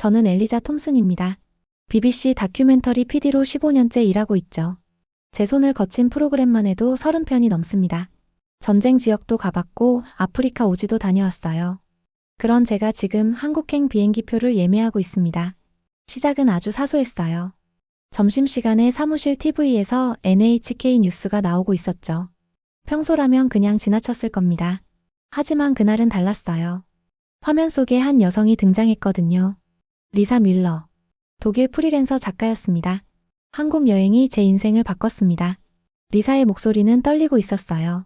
저는 엘리자 톰슨입니다. BBC 다큐멘터리 PD로 15년째 일하고 있죠. 제 손을 거친 프로그램만 해도 30편이 넘습니다. 전쟁 지역도 가봤고 아프리카 오지도 다녀왔어요. 그런 제가 지금 한국행 비행기표를 예매하고 있습니다. 시작은 아주 사소했어요. 점심시간에 사무실 TV에서 NHK 뉴스가 나오고 있었죠. 평소라면 그냥 지나쳤을 겁니다. 하지만 그날은 달랐어요. 화면 속에 한 여성이 등장했거든요. 리사 뮬러. 독일 프리랜서 작가였습니다. 한국 여행이 제 인생을 바꿨습니다. 리사의 목소리는 떨리고 있었어요.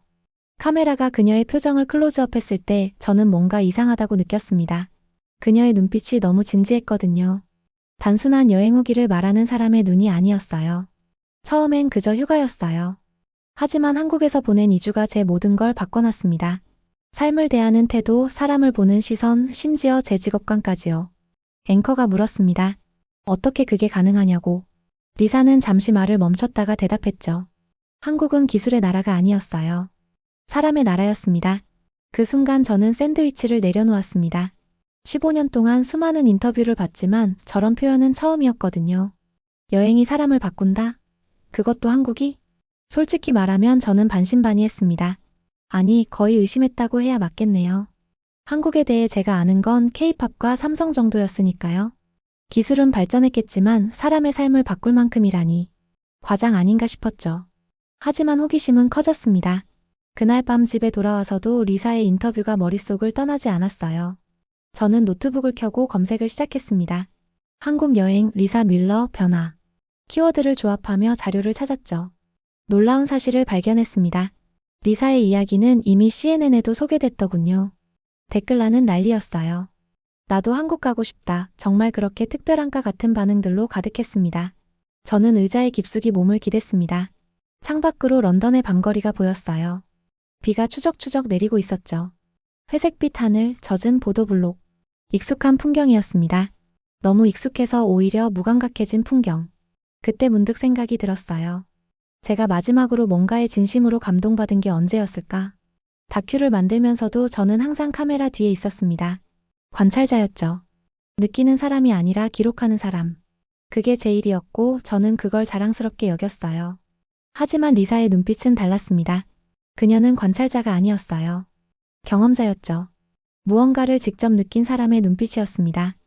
카메라가 그녀의 표정을 클로즈업 했을 때 저는 뭔가 이상하다고 느꼈습니다. 그녀의 눈빛이 너무 진지했거든요. 단순한 여행 후기를 말하는 사람의 눈이 아니었어요. 처음엔 그저 휴가였어요. 하지만 한국에서 보낸 2주가 제 모든 걸 바꿔놨습니다. 삶을 대하는 태도, 사람을 보는 시선, 심지어 제 직업관까지요. 앵커가 물었습니다. 어떻게 그게 가능하냐고. 리사는 잠시 말을 멈췄다가 대답했죠. 한국은 기술의 나라가 아니었어요. 사람의 나라였습니다. 그 순간 저는 샌드위치를 내려놓았습니다. 15년 동안 수많은 인터뷰를 봤지만 저런 표현은 처음이었거든요. 여행이 사람을 바꾼다? 그것도 한국이? 솔직히 말하면 저는 반신반의했습니다. 아니, 거의 의심했다고 해야 맞겠네요. 한국에 대해 제가 아는 건 K-팝과 삼성 정도였으니까요. 기술은 발전했겠지만 사람의 삶을 바꿀 만큼이라니. 과장 아닌가 싶었죠. 하지만 호기심은 커졌습니다. 그날 밤 집에 돌아와서도 리사의 인터뷰가 머릿속을 떠나지 않았어요. 저는 노트북을 켜고 검색을 시작했습니다. 한국 여행, 리사 뮬러, 변화. 키워드를 조합하며 자료를 찾았죠. 놀라운 사실을 발견했습니다. 리사의 이야기는 이미 CNN에도 소개됐더군요. 댓글란은 난리였어요. 나도 한국 가고 싶다. 정말 그렇게 특별한가 같은 반응들로 가득했습니다. 저는 의자에 깊숙이 몸을 기댔습니다. 창밖으로 런던의 밤거리가 보였어요. 비가 추적추적 내리고 있었죠. 회색빛 하늘, 젖은 보도블록. 익숙한 풍경이었습니다. 너무 익숙해서 오히려 무감각해진 풍경. 그때 문득 생각이 들었어요. 제가 마지막으로 뭔가에 진심으로 감동받은 게 언제였을까? 다큐를 만들면서도 저는 항상 카메라 뒤에 있었습니다. 관찰자였죠. 느끼는 사람이 아니라 기록하는 사람. 그게 제 일이었고 저는 그걸 자랑스럽게 여겼어요. 하지만 리사의 눈빛은 달랐습니다. 그녀는 관찰자가 아니었어요. 경험자였죠. 무언가를 직접 느낀 사람의 눈빛이었습니다.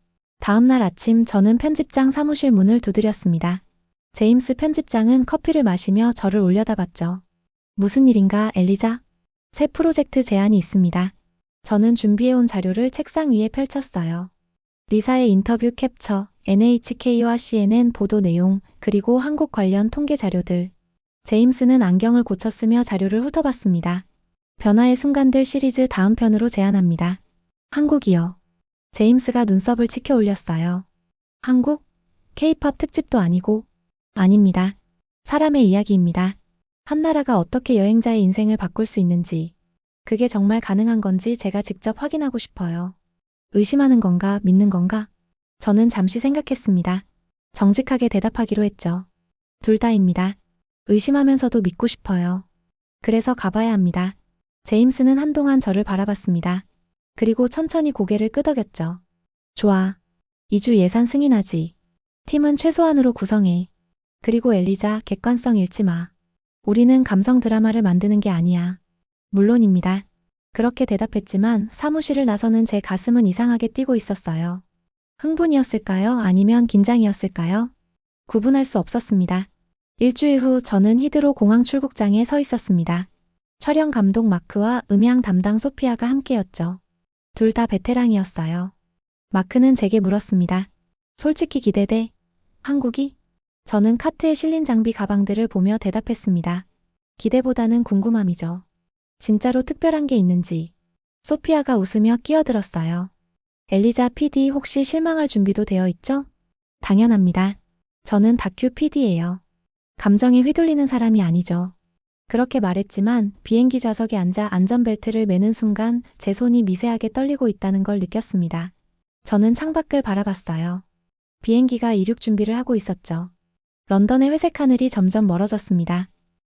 다음 날 아침 저는 편집장 사무실 문을 두드렸습니다. 제임스 편집장은 커피를 마시며 저를 올려다봤죠. 무슨 일인가, 엘리자? 새 프로젝트 제안이 있습니다. 저는 준비해온 자료를 책상 위에 펼쳤어요. 리사의 인터뷰 캡처, NHK와 CNN 보도 내용, 그리고 한국 관련 통계 자료들. 제임스는 안경을 고쳤으며 자료를 훑어봤습니다. 변화의 순간들 시리즈 다음 편으로 제안합니다. 한국이요. 제임스가 눈썹을 치켜 올렸어요. 한국? K-팝 특집도 아니고? 아닙니다. 사람의 이야기입니다. 한 나라가 어떻게 여행자의 인생을 바꿀 수 있는지, 그게 정말 가능한 건지 제가 직접 확인하고 싶어요. 의심하는 건가, 믿는 건가? 저는 잠시 생각했습니다. 정직하게 대답하기로 했죠. 둘 다입니다. 의심하면서도 믿고 싶어요. 그래서 가봐야 합니다. 제임스는 한동안 저를 바라봤습니다. 그리고 천천히 고개를 끄덕였죠. 좋아. 2주 예산 승인하지. 팀은 최소한으로 구성해. 그리고 엘리자, 객관성 잃지 마. 우리는 감성 드라마를 만드는 게 아니야. 물론입니다. 그렇게 대답했지만 사무실을 나서는 제 가슴은 이상하게 뛰고 있었어요. 흥분이었을까요? 아니면 긴장이었을까요? 구분할 수 없었습니다. 일주일 후 저는 히드로 공항 출국장에 서 있었습니다. 촬영 감독 마크와 음향 담당 소피아가 함께였죠. 둘 다 베테랑이었어요. 마크는 제게 물었습니다. 솔직히 기대돼? 한국이? 저는 카트에 실린 장비 가방들을 보며 대답했습니다. 기대보다는 궁금함이죠. 진짜로 특별한 게 있는지. 소피아가 웃으며 끼어들었어요. 엘리자 PD 혹시 실망할 준비도 되어 있죠? 당연합니다. 저는 다큐 PD예요. 감정에 휘둘리는 사람이 아니죠. 그렇게 말했지만 비행기 좌석에 앉아 안전벨트를 매는 순간 제 손이 미세하게 떨리고 있다는 걸 느꼈습니다. 저는 창밖을 바라봤어요. 비행기가 이륙 준비를 하고 있었죠. 런던의 회색 하늘이 점점 멀어졌습니다.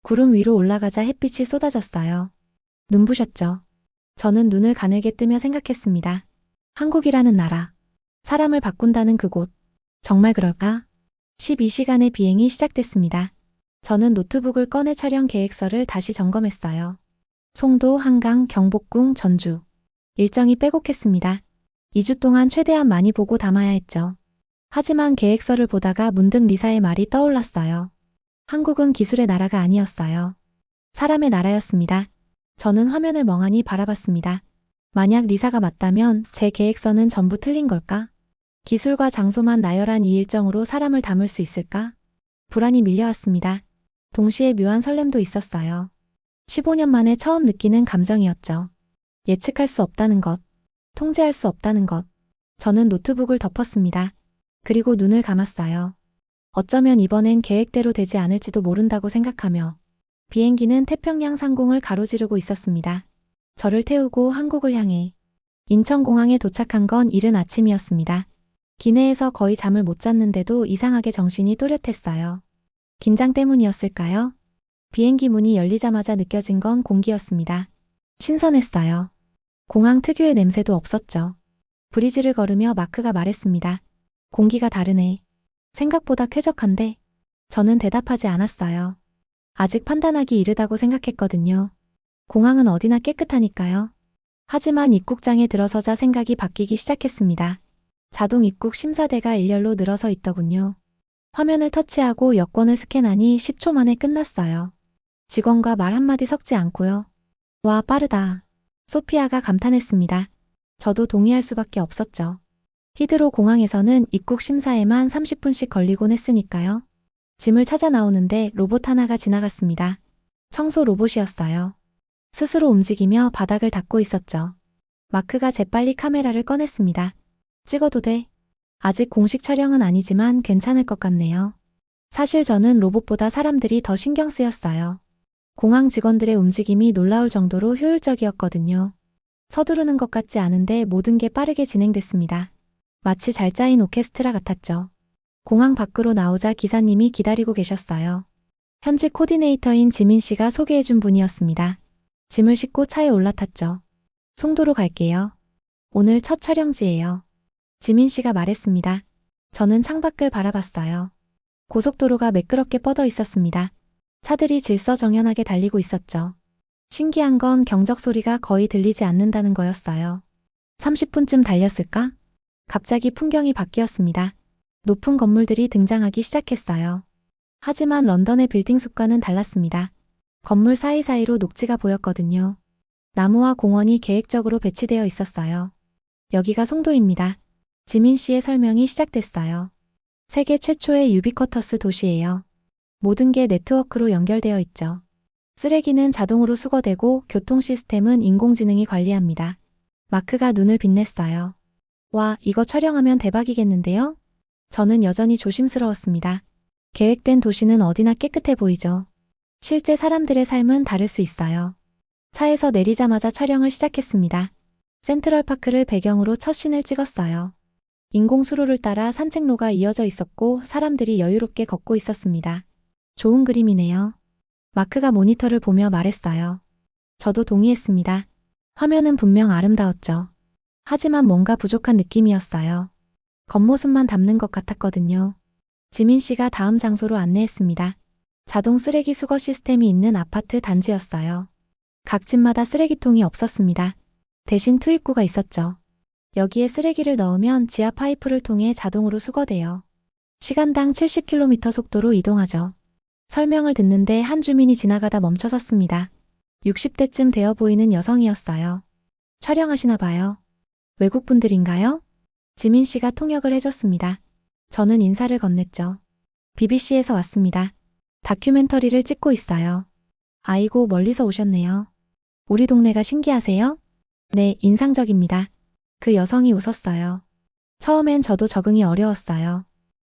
구름 위로 올라가자 햇빛이 쏟아졌어요. 눈부셨죠. 저는 눈을 가늘게 뜨며 생각했습니다. 한국이라는 나라. 사람을 바꾼다는 그곳. 정말 그럴까? 12시간의 비행이 시작됐습니다. 저는 노트북을 꺼내 촬영 계획서를 다시 점검했어요. 송도, 한강, 경복궁, 전주. 일정이 빼곡했습니다. 2주 동안 최대한 많이 보고 담아야 했죠. 하지만 계획서를 보다가 문득 리사의 말이 떠올랐어요. 한국은 기술의 나라가 아니었어요. 사람의 나라였습니다. 저는 화면을 멍하니 바라봤습니다. 만약 리사가 맞다면 제 계획서는 전부 틀린 걸까? 기술과 장소만 나열한 이 일정으로 사람을 담을 수 있을까? 불안이 밀려왔습니다. 동시에 묘한 설렘도 있었어요. 15년 만에 처음 느끼는 감정이었죠. 예측할 수 없다는 것, 통제할 수 없다는 것. 저는 노트북을 덮었습니다. 그리고 눈을 감았어요. 어쩌면 이번엔 계획대로 되지 않을지도 모른다고 생각하며 비행기는 태평양 상공을 가로지르고 있었습니다. 저를 태우고 한국을 향해 인천공항에 도착한 건 이른 아침이었습니다. 기내에서 거의 잠을 못 잤는데도 이상하게 정신이 또렷했어요. 긴장 때문이었을까요? 비행기 문이 열리자마자 느껴진 건 공기였습니다. 신선했어요. 공항 특유의 냄새도 없었죠. 브리지를 걸으며 마크가 말했습니다. 공기가 다르네. 생각보다 쾌적한데? 저는 대답하지 않았어요. 아직 판단하기 이르다고 생각했거든요. 공항은 어디나 깨끗하니까요. 하지만 입국장에 들어서자 생각이 바뀌기 시작했습니다. 자동 입국 심사대가 일렬로 늘어서 있더군요. 화면을 터치하고 여권을 스캔하니 10초 만에 끝났어요. 직원과 말 한마디 섞지 않고요. 와, 빠르다. 소피아가 감탄했습니다. 저도 동의할 수밖에 없었죠. 히드로 공항에서는 입국 심사에만 30분씩 걸리곤 했으니까요. 짐을 찾아 나오는데 로봇 하나가 지나갔습니다. 청소 로봇이었어요. 스스로 움직이며 바닥을 닦고 있었죠. 마크가 재빨리 카메라를 꺼냈습니다. 찍어도 돼? 아직 공식 촬영은 아니지만 괜찮을 것 같네요. 사실 저는 로봇보다 사람들이 더 신경 쓰였어요. 공항 직원들의 움직임이 놀라울 정도로 효율적이었거든요. 서두르는 것 같지 않은데 모든 게 빠르게 진행됐습니다. 마치 잘 짜인 오케스트라 같았죠. 공항 밖으로 나오자 기사님이 기다리고 계셨어요. 현지 코디네이터인 지민 씨가 소개해준 분이었습니다. 짐을 싣고 차에 올라탔죠. 송도로 갈게요. 오늘 첫 촬영지예요. 지민 씨가 말했습니다. 저는 창밖을 바라봤어요. 고속도로가 매끄럽게 뻗어 있었습니다. 차들이 질서정연하게 달리고 있었죠. 신기한 건 경적 소리가 거의 들리지 않는다는 거였어요. 30분쯤 달렸을까? 갑자기 풍경이 바뀌었습니다. 높은 건물들이 등장하기 시작했어요. 하지만 런던의 빌딩 숲과는 달랐습니다. 건물 사이사이로 녹지가 보였거든요. 나무와 공원이 계획적으로 배치되어 있었어요. 여기가 송도입니다. 지민 씨의 설명이 시작됐어요. 세계 최초의 유비쿼터스 도시예요. 모든 게 네트워크로 연결되어 있죠. 쓰레기는 자동으로 수거되고 교통 시스템은 인공지능이 관리합니다. 마크가 눈을 빛냈어요. 와, 이거 촬영하면 대박이겠는데요? 저는 여전히 조심스러웠습니다. 계획된 도시는 어디나 깨끗해 보이죠. 실제 사람들의 삶은 다를 수 있어요. 차에서 내리자마자 촬영을 시작했습니다. 센트럴파크를 배경으로 첫 씬을 찍었어요. 인공수로를 따라 산책로가 이어져 있었고 사람들이 여유롭게 걷고 있었습니다. 좋은 그림이네요. 마크가 모니터를 보며 말했어요. 저도 동의했습니다. 화면은 분명 아름다웠죠. 하지만 뭔가 부족한 느낌이었어요. 겉모습만 담는 것 같았거든요. 지민 씨가 다음 장소로 안내했습니다. 자동 쓰레기 수거 시스템이 있는 아파트 단지였어요. 각 집마다 쓰레기통이 없었습니다. 대신 투입구가 있었죠. 여기에 쓰레기를 넣으면 지하 파이프를 통해 자동으로 수거돼요. 시간당 70km 속도로 이동하죠. 설명을 듣는데 한 주민이 지나가다 멈춰섰습니다. 60대쯤 되어 보이는 여성이었어요. 촬영하시나 봐요. 외국분들인가요? 지민 씨가 통역을 해줬습니다. 저는 인사를 건넸죠. BBC에서 왔습니다. 다큐멘터리를 찍고 있어요. 아이고, 멀리서 오셨네요. 우리 동네가 신기하세요? 네, 인상적입니다. 그 여성이 웃었어요. 처음엔 저도 적응이 어려웠어요.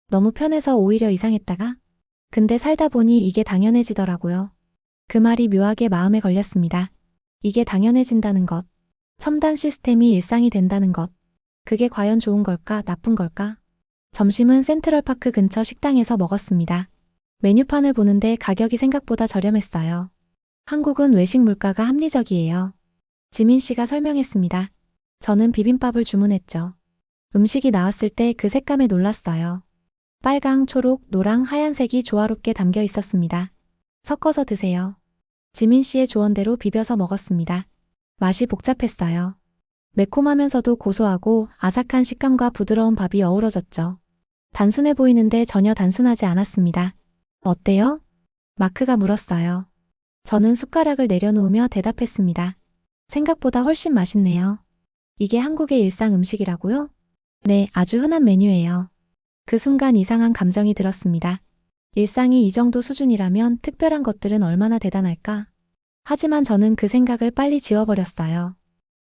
너무 편해서 오히려 이상했다가 근데 살다 보니 이게 당연해지더라고요. 그 말이 묘하게 마음에 걸렸습니다. 이게 당연해진다는 것. 첨단 시스템이 일상이 된다는 것. 그게 과연 좋은 걸까, 나쁜 걸까? 점심은 센트럴파크 근처 식당에서 먹었습니다. 메뉴판을 보는데 가격이 생각보다 저렴했어요. 한국은 외식 물가가 합리적이에요. 지민 씨가 설명했습니다. 저는 비빔밥을 주문했죠. 음식이 나왔을 때 그 색감에 놀랐어요. 빨강, 초록, 노랑, 하얀색이 조화롭게 담겨 있었습니다. 섞어서 드세요. 지민 씨의 조언대로 비벼서 먹었습니다. 맛이 복잡했어요. 매콤하면서도 고소하고 아삭한 식감과 부드러운 밥이 어우러졌죠. 단순해 보이는데 전혀 단순하지 않았습니다. 어때요? 마크가 물었어요. 저는 숟가락을 내려놓으며 대답했습니다. 생각보다 훨씬 맛있네요. 이게 한국의 일상 음식이라고요? 네, 아주 흔한 메뉴예요. 그 순간 이상한 감정이 들었습니다. 일상이 이 정도 수준이라면 특별한 것들은 얼마나 대단할까? 하지만 저는 그 생각을 빨리 지워버렸어요.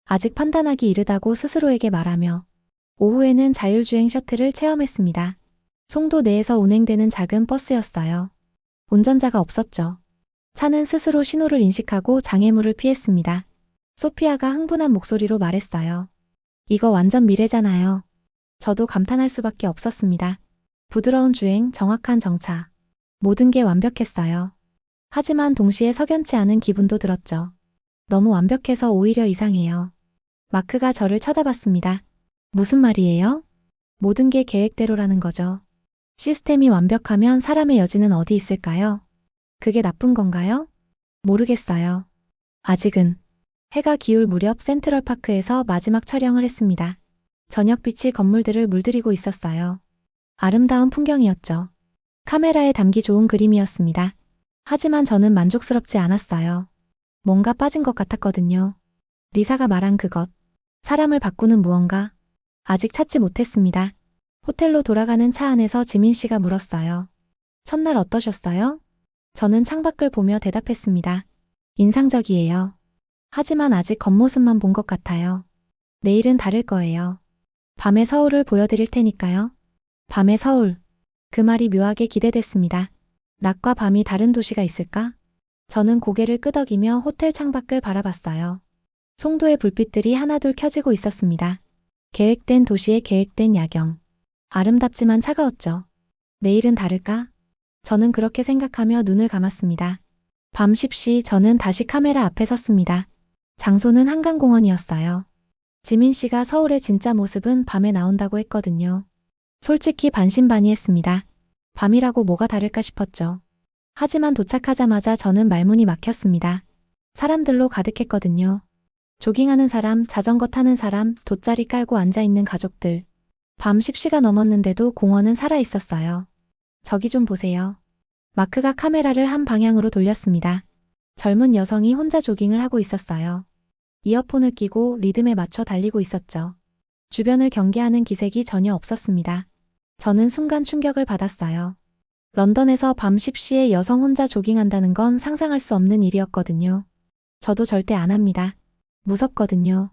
아직 판단하기 이르다고 스스로에게 말하며 오후에는 자율주행 셔틀을 체험했습니다. 송도 내에서 운행되는 작은 버스였어요. 운전자가 없었죠. 차는 스스로 신호를 인식하고 장애물을 피했습니다. 소피아가 흥분한 목소리로 말했어요. 이거 완전 미래잖아요. 저도 감탄할 수밖에 없었습니다. 부드러운 주행, 정확한 정차. 모든 게 완벽했어요. 하지만 동시에 석연치 않은 기분도 들었죠. 너무 완벽해서 오히려 이상해요. 마크가 저를 쳐다봤습니다. 무슨 말이에요? 모든 게 계획대로라는 거죠. 시스템이 완벽하면 사람의 여지는 어디 있을까요? 그게 나쁜 건가요? 모르겠어요. 아직은. 해가 기울 무렵 센트럴파크에서 마지막 촬영을 했습니다. 저녁빛이 건물들을 물들이고 있었어요. 아름다운 풍경이었죠. 카메라에 담기 좋은 그림이었습니다. 하지만 저는 만족스럽지 않았어요. 뭔가 빠진 것 같았거든요. 리사가 말한 그것. 사람을 바꾸는 무언가. 아직 찾지 못했습니다. 호텔로 돌아가는 차 안에서 지민 씨가 물었어요. 첫날 어떠셨어요? 저는 창밖을 보며 대답했습니다. 인상적이에요. 하지만 아직 겉모습만 본 것 같아요. 내일은 다를 거예요. 밤의 서울을 보여드릴 테니까요. 밤의 서울. 그 말이 묘하게 기대됐습니다. 낮과 밤이 다른 도시가 있을까? 저는 고개를 끄덕이며 호텔 창밖을 바라봤어요. 송도의 불빛들이 하나둘 켜지고 있었습니다. 계획된 도시의 계획된 야경. 아름답지만 차가웠죠. 내일은 다를까? 저는 그렇게 생각하며 눈을 감았습니다. 밤 10시 저는 다시 카메라 앞에 섰습니다. 장소는 한강공원이었어요. 지민 씨가 서울의 진짜 모습은 밤에 나온다고 했거든요. 솔직히 반신반의했습니다. 밤이라고 뭐가 다를까 싶었죠. 하지만 도착하자마자 저는 말문이 막혔습니다. 사람들로 가득했거든요. 조깅하는 사람, 자전거 타는 사람, 돗자리 깔고 앉아있는 가족들. 밤 10시가 넘었는데도 공원은 살아있었어요. 저기 좀 보세요. 마크가 카메라를 한 방향으로 돌렸습니다. 젊은 여성이 혼자 조깅을 하고 있었어요. 이어폰을 끼고 리듬에 맞춰 달리고 있었죠. 주변을 경계하는 기색이 전혀 없었습니다. 저는 순간 충격을 받았어요. 런던에서 밤 10시에 여성 혼자 조깅한다는 건 상상할 수 없는 일이었거든요. 저도 절대 안 합니다. 무섭거든요.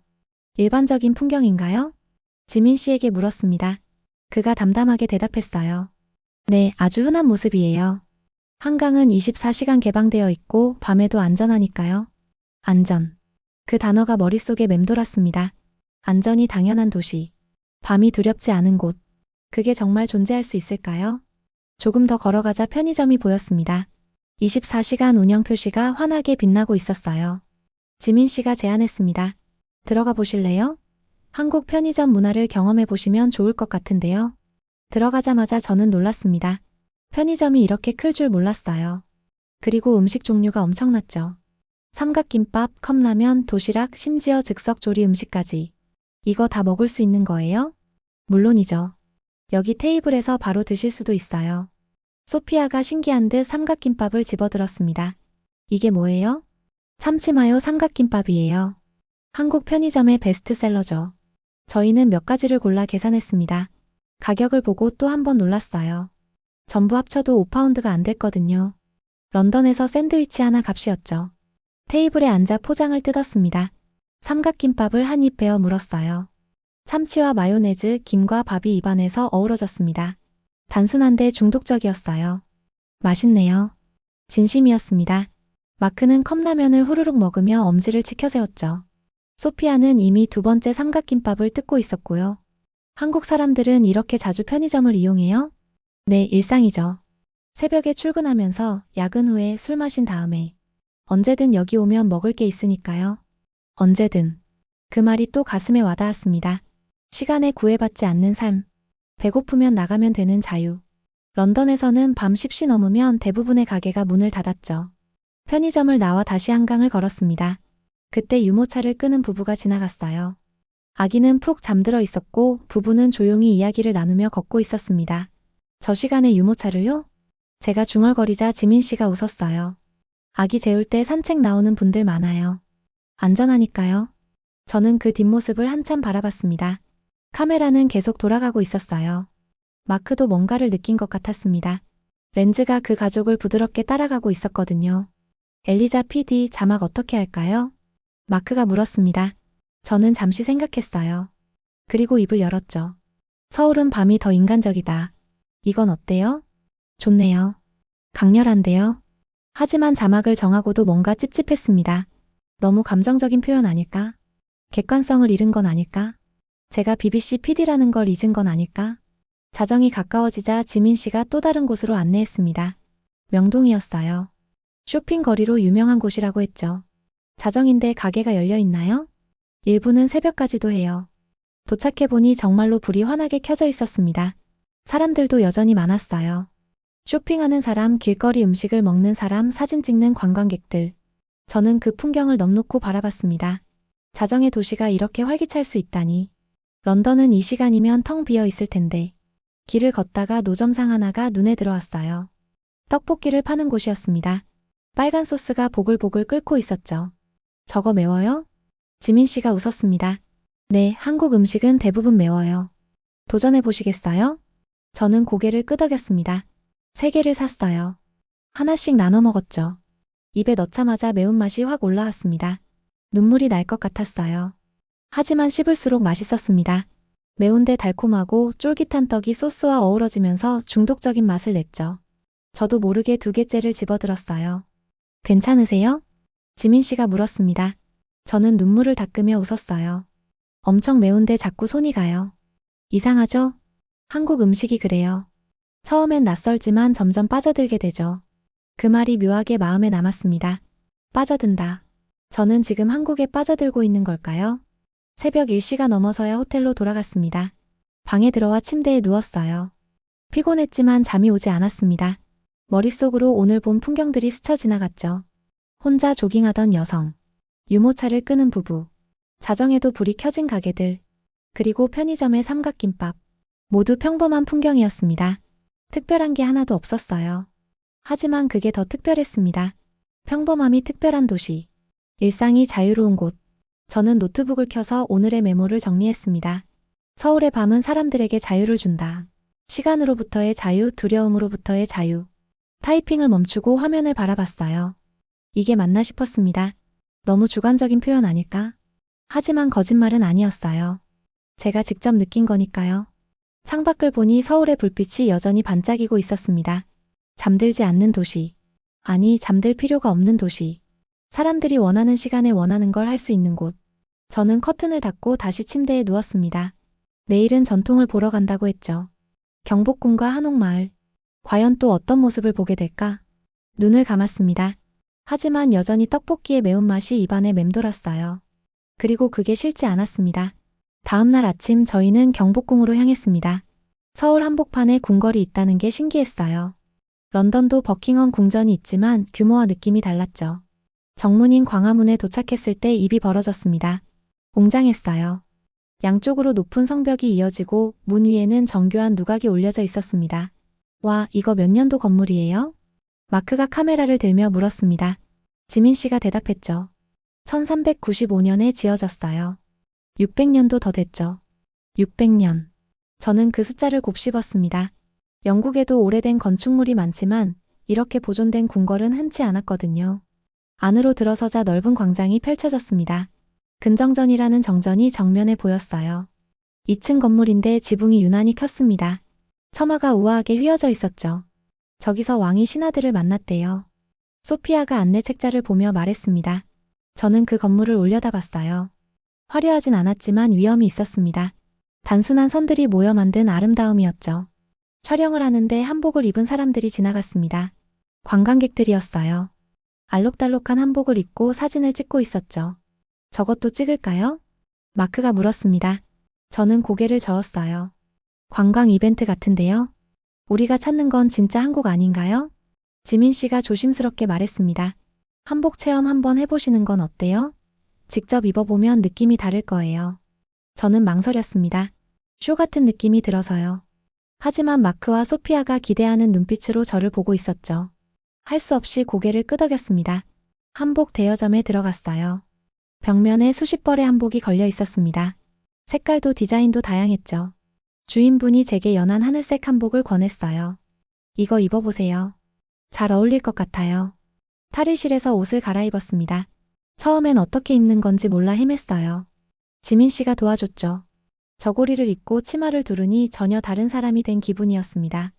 일반적인 풍경인가요? 지민 씨에게 물었습니다. 그가 담담하게 대답했어요. 네, 아주 흔한 모습이에요. 한강은 24시간 개방되어 있고 밤에도 안전하니까요. 안전. 그 단어가 머릿속에 맴돌았습니다. 안전이 당연한 도시. 밤이 두렵지 않은 곳. 그게 정말 존재할 수 있을까요? 조금 더 걸어가자 편의점이 보였습니다. 24시간 운영 표시가 환하게 빛나고 있었어요. 지민 씨가 제안했습니다. 들어가 보실래요? 한국 편의점 문화를 경험해 보시면 좋을 것 같은데요. 들어가자마자 저는 놀랐습니다. 편의점이 이렇게 클 줄 몰랐어요. 그리고 음식 종류가 엄청났죠. 삼각김밥, 컵라면, 도시락, 심지어 즉석 조리 음식까지. 이거 다 먹을 수 있는 거예요? 물론이죠. 여기 테이블에서 바로 드실 수도 있어요. 소피아가 신기한 듯 삼각김밥을 집어들었습니다. 이게 뭐예요? 참치마요 삼각김밥이에요. 한국 편의점의 베스트셀러죠. 저희는 몇 가지를 골라 계산했습니다. 가격을 보고 또 한 번 놀랐어요. 전부 합쳐도 5파운드가 안 됐거든요. 런던에서 샌드위치 하나 값이었죠. 테이블에 앉아 포장을 뜯었습니다. 삼각김밥을 한 입 베어 물었어요. 참치와 마요네즈, 김과 밥이 입안에서 어우러졌습니다. 단순한데 중독적이었어요. 맛있네요. 진심이었습니다. 마크는 컵라면을 후루룩 먹으며 엄지를 치켜세웠죠. 소피아는 이미 두 번째 삼각김밥을 뜯고 있었고요. 한국 사람들은 이렇게 자주 편의점을 이용해요? 네, 일상이죠. 새벽에 출근하면서 야근 후에 술 마신 다음에 언제든 여기 오면 먹을 게 있으니까요. 언제든. 그 말이 또 가슴에 와닿았습니다. 시간에 구애받지 않는 삶. 배고프면 나가면 되는 자유. 런던에서는 밤 10시 넘으면 대부분의 가게가 문을 닫았죠. 편의점을 나와 다시 한강을 걸었습니다. 그때 유모차를 끄는 부부가 지나갔어요. 아기는 푹 잠들어 있었고 부부는 조용히 이야기를 나누며 걷고 있었습니다. 저 시간에 유모차를요? 제가 중얼거리자 지민 씨가 웃었어요. 아기 재울 때 산책 나오는 분들 많아요. 안전하니까요. 저는 그 뒷모습을 한참 바라봤습니다. 카메라는 계속 돌아가고 있었어요. 마크도 뭔가를 느낀 것 같았습니다. 렌즈가 그 가족을 부드럽게 따라가고 있었거든요. 엘리자 PD, 자막 어떻게 할까요? 마크가 물었습니다. 저는 잠시 생각했어요. 그리고 입을 열었죠. 서울은 밤이 더 인간적이다. 이건 어때요? 좋네요. 강렬한데요? 하지만 자막을 정하고도 뭔가 찝찝했습니다. 너무 감정적인 표현 아닐까? 객관성을 잃은 건 아닐까? 제가 BBC PD라는 걸 잊은 건 아닐까? 자정이 가까워지자 지민 씨가 또 다른 곳으로 안내했습니다. 명동이었어요. 쇼핑거리로 유명한 곳이라고 했죠. 자정인데 가게가 열려 있나요? 일부는 새벽까지도 해요. 도착해보니 정말로 불이 환하게 켜져 있었습니다. 사람들도 여전히 많았어요. 쇼핑하는 사람, 길거리 음식을 먹는 사람, 사진 찍는 관광객들. 저는 그 풍경을 넋 놓고 바라봤습니다. 자정의 도시가 이렇게 활기찰 수 있다니. 런던은 이 시간이면 텅 비어 있을 텐데. 길을 걷다가 노점상 하나가 눈에 들어왔어요. 떡볶이를 파는 곳이었습니다. 빨간 소스가 보글보글 끓고 있었죠. 저거 매워요? 지민 씨가 웃었습니다. 네, 한국 음식은 대부분 매워요. 도전해 보시겠어요? 저는 고개를 끄덕였습니다. 3개를 샀어요. 하나씩 나눠 먹었죠. 입에 넣자마자 매운맛이 확 올라왔습니다. 눈물이 날 것 같았어요. 하지만 씹을수록 맛있었습니다. 매운데 달콤하고 쫄깃한 떡이 소스와 어우러지면서 중독적인 맛을 냈죠. 저도 모르게 2개째를 집어들었어요. 괜찮으세요? 지민 씨가 물었습니다. 저는 눈물을 닦으며 웃었어요. 엄청 매운데 자꾸 손이 가요. 이상하죠? 한국 음식이 그래요. 처음엔 낯설지만 점점 빠져들게 되죠. 그 말이 묘하게 마음에 남았습니다. 빠져든다. 저는 지금 한국에 빠져들고 있는 걸까요? 새벽 1시가 넘어서야 호텔로 돌아갔습니다. 방에 들어와 침대에 누웠어요. 피곤했지만 잠이 오지 않았습니다. 머릿속으로 오늘 본 풍경들이 스쳐 지나갔죠. 혼자 조깅하던 여성, 유모차를 끄는 부부, 자정에도 불이 켜진 가게들, 그리고 편의점의 삼각김밥. 모두 평범한 풍경이었습니다. 특별한 게 하나도 없었어요. 하지만 그게 더 특별했습니다. 평범함이 특별한 도시. 일상이 자유로운 곳. 저는 노트북을 켜서 오늘의 메모를 정리했습니다. 서울의 밤은 사람들에게 자유를 준다. 시간으로부터의 자유, 두려움으로부터의 자유. 타이핑을 멈추고 화면을 바라봤어요. 이게 맞나 싶었습니다. 너무 주관적인 표현 아닐까? 하지만 거짓말은 아니었어요. 제가 직접 느낀 거니까요. 창밖을 보니 서울의 불빛이 여전히 반짝이고 있었습니다. 잠들지 않는 도시. 아니, 잠들 필요가 없는 도시. 사람들이 원하는 시간에 원하는 걸 할 수 있는 곳. 저는 커튼을 닫고 다시 침대에 누웠습니다. 내일은 전통을 보러 간다고 했죠. 경복궁과 한옥마을. 과연 또 어떤 모습을 보게 될까? 눈을 감았습니다. 하지만 여전히 떡볶이의 매운맛이 입안에 맴돌았어요. 그리고 그게 싫지 않았습니다. 다음 날 아침 저희는 경복궁으로 향했습니다. 서울 한복판에 궁궐이 있다는 게 신기했어요. 런던도 버킹엄 궁전이 있지만 규모와 느낌이 달랐죠. 정문인 광화문에 도착했을 때 입이 벌어졌습니다. 웅장했어요. 양쪽으로 높은 성벽이 이어지고 문 위에는 정교한 누각이 올려져 있었습니다. 와, 이거 몇 년도 건물이에요? 마크가 카메라를 들며 물었습니다. 지민 씨가 대답했죠. 1395년에 지어졌어요. 600년도 더 됐죠. 600년. 저는 그 숫자를 곱씹었습니다. 영국에도 오래된 건축물이 많지만 이렇게 보존된 궁궐은 흔치 않았거든요. 안으로 들어서자 넓은 광장이 펼쳐졌습니다. 근정전이라는 정전이 정면에 보였어요. 2층 건물인데 지붕이 유난히 컸습니다. 처마가 우아하게 휘어져 있었죠. 저기서 왕이 신하들을 만났대요. 소피아가 안내 책자를 보며 말했습니다. 저는 그 건물을 올려다봤어요. 화려하진 않았지만 위엄이 있었습니다. 단순한 선들이 모여 만든 아름다움이었죠. 촬영을 하는데 한복을 입은 사람들이 지나갔습니다. 관광객들이었어요. 알록달록한 한복을 입고 사진을 찍고 있었죠. 저것도 찍을까요? 마크가 물었습니다. 저는 고개를 저었어요. 관광 이벤트 같은데요? 우리가 찾는 건 진짜 한국 아닌가요? 지민 씨가 조심스럽게 말했습니다. 한복 체험 한번 해보시는 건 어때요? 직접 입어보면 느낌이 다를 거예요. 저는 망설였습니다. 쇼 같은 느낌이 들어서요. 하지만 마크와 소피아가 기대하는 눈빛으로 저를 보고 있었죠. 할 수 없이 고개를 끄덕였습니다. 한복 대여점에 들어갔어요. 벽면에 수십 벌의 한복이 걸려 있었습니다. 색깔도 디자인도 다양했죠. 주인분이 제게 연한 하늘색 한복을 권했어요. 이거 입어보세요. 잘 어울릴 것 같아요. 탈의실에서 옷을 갈아입었습니다. 처음엔 어떻게 입는 건지 몰라 헤맸어요. 지민 씨가 도와줬죠. 저고리를 입고 치마를 두르니 전혀 다른 사람이 된 기분이었습니다.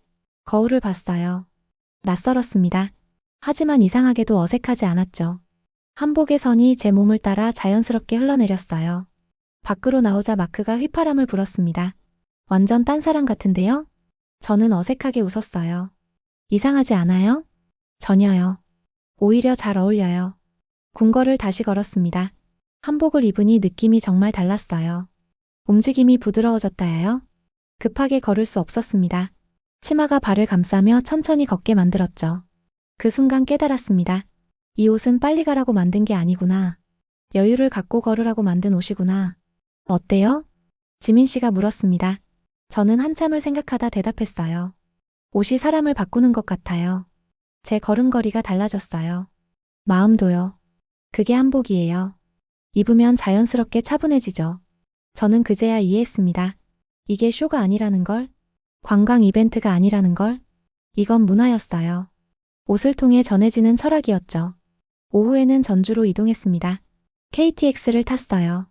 거울을 봤어요. 낯설었습니다. 하지만 이상하게도 어색하지 않았죠. 한복의 선이 제 몸을 따라 자연스럽게 흘러내렸어요. 밖으로 나오자 마크가 휘파람을 불었습니다. 완전 딴 사람 같은데요? 저는 어색하게 웃었어요. 이상하지 않아요? 전혀요. 오히려 잘 어울려요. 궁궐을 다시 걸었습니다. 한복을 입으니 느낌이 정말 달랐어요. 움직임이 부드러워졌다야요. 급하게 걸을 수 없었습니다. 치마가 발을 감싸며 천천히 걷게 만들었죠. 그 순간 깨달았습니다. 이 옷은 빨리 가라고 만든 게 아니구나. 여유를 갖고 걸으라고 만든 옷이구나. 어때요? 지민 씨가 물었습니다. 저는 한참을 생각하다 대답했어요. 옷이 사람을 바꾸는 것 같아요. 제 걸음걸이가 달라졌어요. 마음도요. 그게 한복이에요. 입으면 자연스럽게 차분해지죠. 저는 그제야 이해했습니다. 이게 쇼가 아니라는 걸, 관광 이벤트가 아니라는 걸, 이건 문화였어요. 옷을 통해 전해지는 철학이었죠. 오후에는 전주로 이동했습니다. KTX를 탔어요.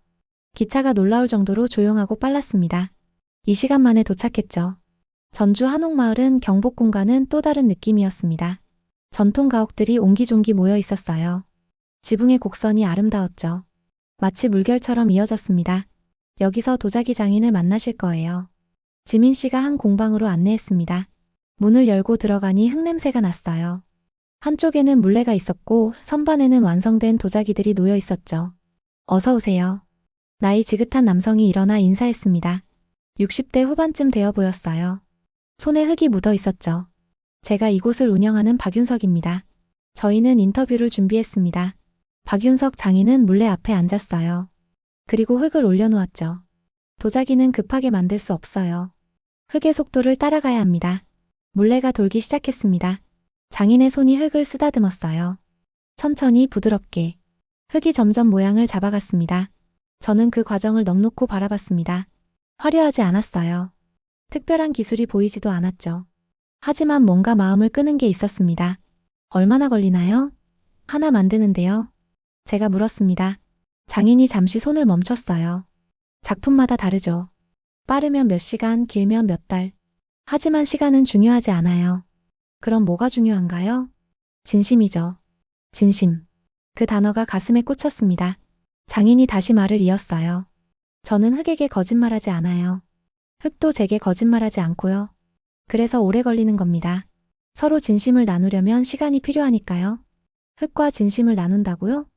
기차가 놀라울 정도로 조용하고 빨랐습니다. 이 시간 만에 도착했죠. 전주 한옥마을은 경복궁과는 또 다른 느낌이었습니다. 전통 가옥들이 옹기종기 모여 있었어요. 지붕의 곡선이 아름다웠죠. 마치 물결처럼 이어졌습니다. 여기서 도자기 장인을 만나실 거예요. 지민 씨가 한 공방으로 안내했습니다. 문을 열고 들어가니 흙냄새가 났어요. 한쪽에는 물레가 있었고 선반에는 완성된 도자기들이 놓여 있었죠. 어서 오세요. 나이 지긋한 남성이 일어나 인사했습니다. 60대 후반쯤 되어 보였어요. 손에 흙이 묻어 있었죠. 제가 이곳을 운영하는 박윤석입니다. 저희는 인터뷰를 준비했습니다. 박윤석 장인은 물레 앞에 앉았어요. 그리고 흙을 올려놓았죠. 도자기는 급하게 만들 수 없어요. 흙의 속도를 따라가야 합니다. 물레가 돌기 시작했습니다. 장인의 손이 흙을 쓰다듬었어요. 천천히 부드럽게. 흙이 점점 모양을 잡아갔습니다. 저는 그 과정을 넋놓고 바라봤습니다. 화려하지 않았어요. 특별한 기술이 보이지도 않았죠. 하지만 뭔가 마음을 끄는 게 있었습니다. 얼마나 걸리나요? 하나 만드는데요. 제가 물었습니다. 장인이 잠시 손을 멈췄어요. 작품마다 다르죠. 빠르면 몇 시간, 길면 몇 달. 하지만 시간은 중요하지 않아요. 그럼 뭐가 중요한가요? 진심이죠. 진심. 그 단어가 가슴에 꽂혔습니다. 장인이 다시 말을 이었어요. 저는 흙에게 거짓말하지 않아요. 흙도 제게 거짓말하지 않고요. 그래서 오래 걸리는 겁니다. 서로 진심을 나누려면 시간이 필요하니까요. 흙과 진심을 나눈다고요?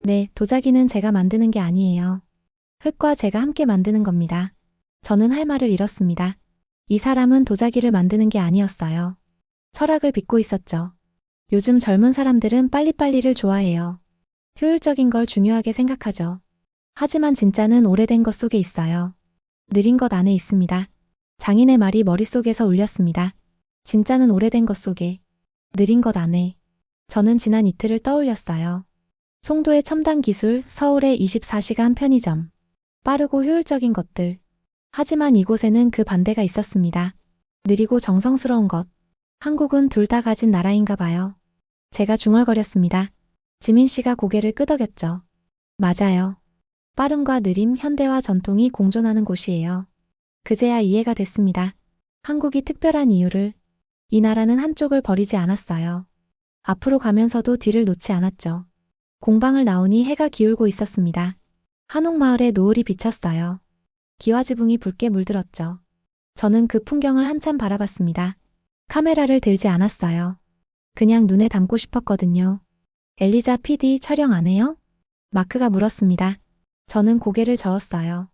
네, 도자기는 제가 만드는 게 아니에요. 흙과 제가 함께 만드는 겁니다. 저는 할 말을 잃었습니다. 이 사람은 도자기를 만드는 게 아니었어요. 철학을 빚고 있었죠. 요즘 젊은 사람들은 빨리빨리를 좋아해요. 효율적인 걸 중요하게 생각하죠. 하지만 진짜는 오래된 것 속에 있어요. 느린 것 안에 있습니다. 장인의 말이 머릿속에서 울렸습니다. 진짜는 오래된 것 속에, 느린 것 안에. 저는 지난 이틀을 떠올렸어요. 송도의 첨단 기술, 서울의 24시간 편의점. 빠르고 효율적인 것들. 하지만 이곳에는 그 반대가 있었습니다. 느리고 정성스러운 것. 한국은 둘 다 가진 나라인가 봐요. 제가 중얼거렸습니다. 지민 씨가 고개를 끄덕였죠. 맞아요. 빠름과 느림, 현대와 전통이 공존하는 곳이에요. 그제야 이해가 됐습니다. 한국이 특별한 이유를. 이 나라는 한쪽을 버리지 않았어요. 앞으로 가면서도 뒤를 놓지 않았죠. 공방을 나오니 해가 기울고 있었습니다. 한옥마을에 노을이 비쳤어요. 기와지붕이 붉게 물들었죠. 저는 그 풍경을 한참 바라봤습니다. 카메라를 들지 않았어요. 그냥 눈에 담고 싶었거든요. 엘리자 PD 촬영 안 해요? 마크가 물었습니다. 저는 고개를 저었어요.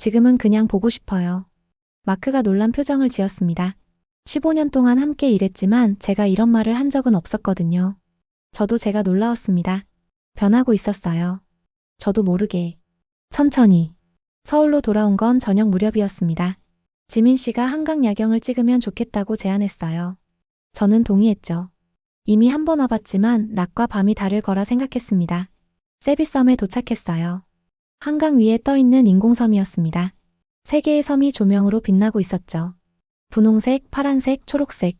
지금은 그냥 보고 싶어요. 마크가 놀란 표정을 지었습니다. 15년 동안 함께 일했지만 제가 이런 말을 한 적은 없었거든요. 저도 제가 놀라웠습니다. 변하고 있었어요. 저도 모르게. 천천히. 서울로 돌아온 건 저녁 무렵이었습니다. 지민 씨가 한강 야경을 찍으면 좋겠다고 제안했어요. 저는 동의했죠. 이미 한 번 와봤지만 낮과 밤이 다를 거라 생각했습니다. 세비섬에 도착했어요. 한강 위에 떠있는 인공섬이었습니다. 세 개의 섬이 조명으로 빛나고 있었죠. 분홍색, 파란색, 초록색.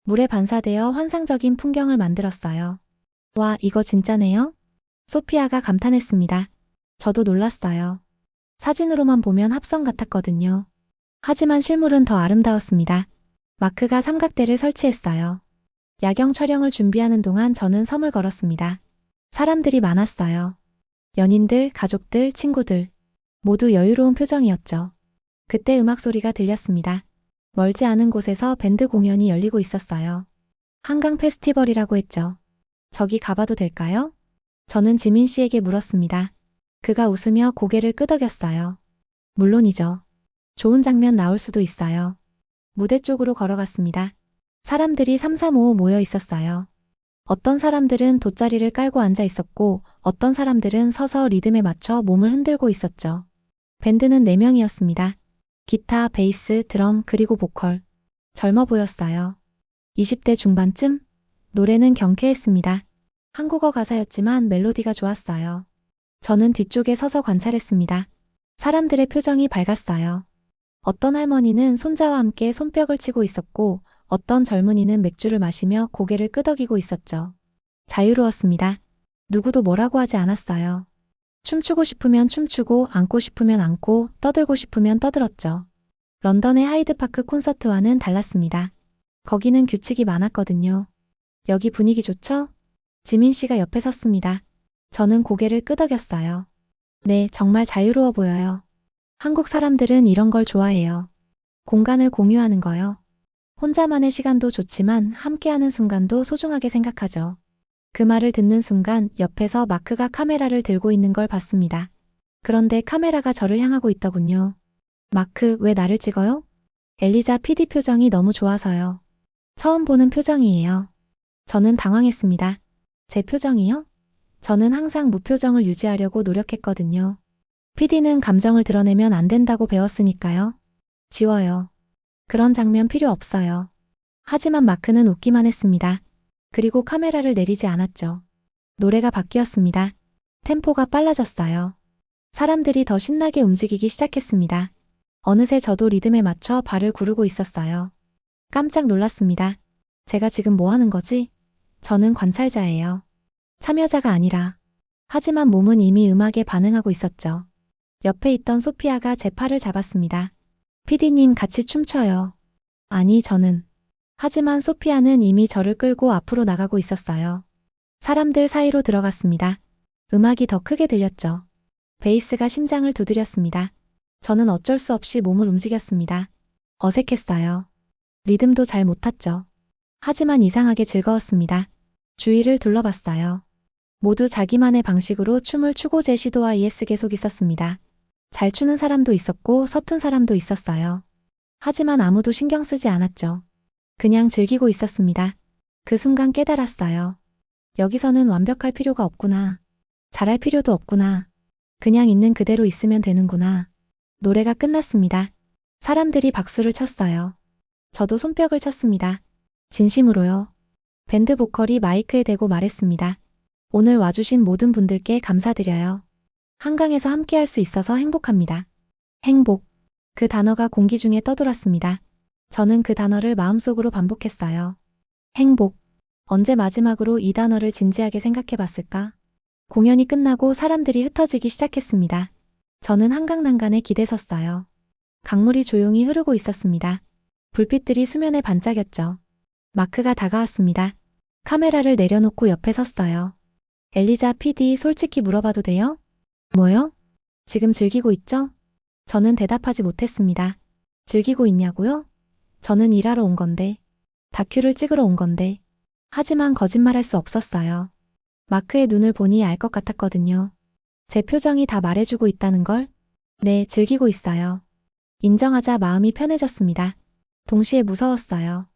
물에 반사되어 환상적인 풍경을 만들었어요. 와, 이거 진짜네요? 소피아가 감탄했습니다. 저도 놀랐어요. 사진으로만 보면 합성 같았거든요. 하지만 실물은 더 아름다웠습니다. 마크가 삼각대를 설치했어요. 야경 촬영을 준비하는 동안 저는 섬을 걸었습니다. 사람들이 많았어요. 연인들, 가족들, 친구들. 모두 여유로운 표정이었죠. 그때 음악 소리가 들렸습니다. 멀지 않은 곳에서 밴드 공연이 열리고 있었어요. 한강 페스티벌이라고 했죠. 저기 가봐도 될까요? 저는 지민 씨에게 물었습니다. 그가 웃으며 고개를 끄덕였어요. 물론이죠. 좋은 장면 나올 수도 있어요. 무대 쪽으로 걸어갔습니다. 사람들이 삼삼오오 모여 있었어요. 어떤 사람들은 돗자리를 깔고 앉아 있었고 어떤 사람들은 서서 리듬에 맞춰 몸을 흔들고 있었죠. 밴드는 4명이었습니다. 기타, 베이스, 드럼, 그리고 보컬. 젊어 보였어요. 20대 중반쯤? 노래는 경쾌했습니다. 한국어 가사였지만 멜로디가 좋았어요. 저는 뒤쪽에 서서 관찰했습니다. 사람들의 표정이 밝았어요. 어떤 할머니는 손자와 함께 손뼉을 치고 있었고 어떤 젊은이는 맥주를 마시며 고개를 끄덕이고 있었죠. 자유로웠습니다. 누구도 뭐라고 하지 않았어요. 춤추고 싶으면 춤추고 앉고 싶으면 앉고 떠들고 싶으면 떠들었죠. 런던의 하이드파크 콘서트와는 달랐습니다. 거기는 규칙이 많았거든요. 여기 분위기 좋죠? 지민 씨가 옆에 섰습니다. 저는 고개를 끄덕였어요. 네, 정말 자유로워 보여요. 한국 사람들은 이런 걸 좋아해요. 공간을 공유하는 거요. 혼자만의 시간도 좋지만 함께하는 순간도 소중하게 생각하죠. 그 말을 듣는 순간 옆에서 마크가 카메라를 들고 있는 걸 봤습니다. 그런데 카메라가 저를 향하고 있더군요. 마크, 왜 나를 찍어요? 엘리자 PD 표정이 너무 좋아서요. 처음 보는 표정이에요. 저는 당황했습니다. 제 표정이요? 저는 항상 무표정을 유지하려고 노력했거든요. PD는 감정을 드러내면 안 된다고 배웠으니까요. 지워요. 그런 장면 필요 없어요. 하지만 마크는 웃기만 했습니다. 그리고 카메라를 내리지 않았죠. 노래가 바뀌었습니다. 템포가 빨라졌어요. 사람들이 더 신나게 움직이기 시작했습니다. 어느새 저도 리듬에 맞춰 발을 구르고 있었어요. 깜짝 놀랐습니다. 제가 지금 뭐 하는 거지? 저는 관찰자예요. 참여자가 아니라. 하지만 몸은 이미 음악에 반응하고 있었죠. 옆에 있던 소피아가 제 팔을 잡았습니다. PD님 같이 춤춰요. 아니, 저는. 하지만 소피아는 이미 저를 끌고 앞으로 나가고 있었어요. 사람들 사이로 들어갔습니다. 음악이 더 크게 들렸죠. 베이스가 심장을 두드렸습니다. 저는 어쩔 수 없이 몸을 움직였습니다. 어색했어요. 리듬도 잘 못 탔죠. 하지만 이상하게 즐거웠습니다. 주위를 둘러봤어요. 모두 자기만의 방식으로 춤을 추고 제 시도와 ES 계속 있었습니다. 잘 추는 사람도 있었고 서툰 사람도 있었어요. 하지만 아무도 신경 쓰지 않았죠. 그냥 즐기고 있었습니다. 그 순간 깨달았어요. 여기서는 완벽할 필요가 없구나. 잘할 필요도 없구나. 그냥 있는 그대로 있으면 되는구나. 노래가 끝났습니다. 사람들이 박수를 쳤어요. 저도 손뼉을 쳤습니다. 진심으로요. 밴드 보컬이 마이크에 대고 말했습니다. 오늘 와주신 모든 분들께 감사드려요. 한강에서 함께할 수 있어서 행복합니다. 행복. 그 단어가 공기 중에 떠돌았습니다. 저는 그 단어를 마음속으로 반복했어요. 행복. 언제 마지막으로 이 단어를 진지하게 생각해 봤을까? 공연이 끝나고 사람들이 흩어지기 시작했습니다. 저는 한강 난간에 기대섰어요. 강물이 조용히 흐르고 있었습니다. 불빛들이 수면에 반짝였죠. 마크가 다가왔습니다. 카메라를 내려놓고 옆에 섰어요. 엘리자 PD, 솔직히 물어봐도 돼요? 뭐요? 지금 즐기고 있죠? 저는 대답하지 못했습니다. 즐기고 있냐고요? 저는 일하러 온 건데. 다큐를 찍으러 온 건데. 하지만 거짓말할 수 없었어요. 마크의 눈을 보니 알 것 같았거든요. 제 표정이 다 말해주고 있다는 걸. 네, 즐기고 있어요. 인정하자 마음이 편해졌습니다. 동시에 무서웠어요.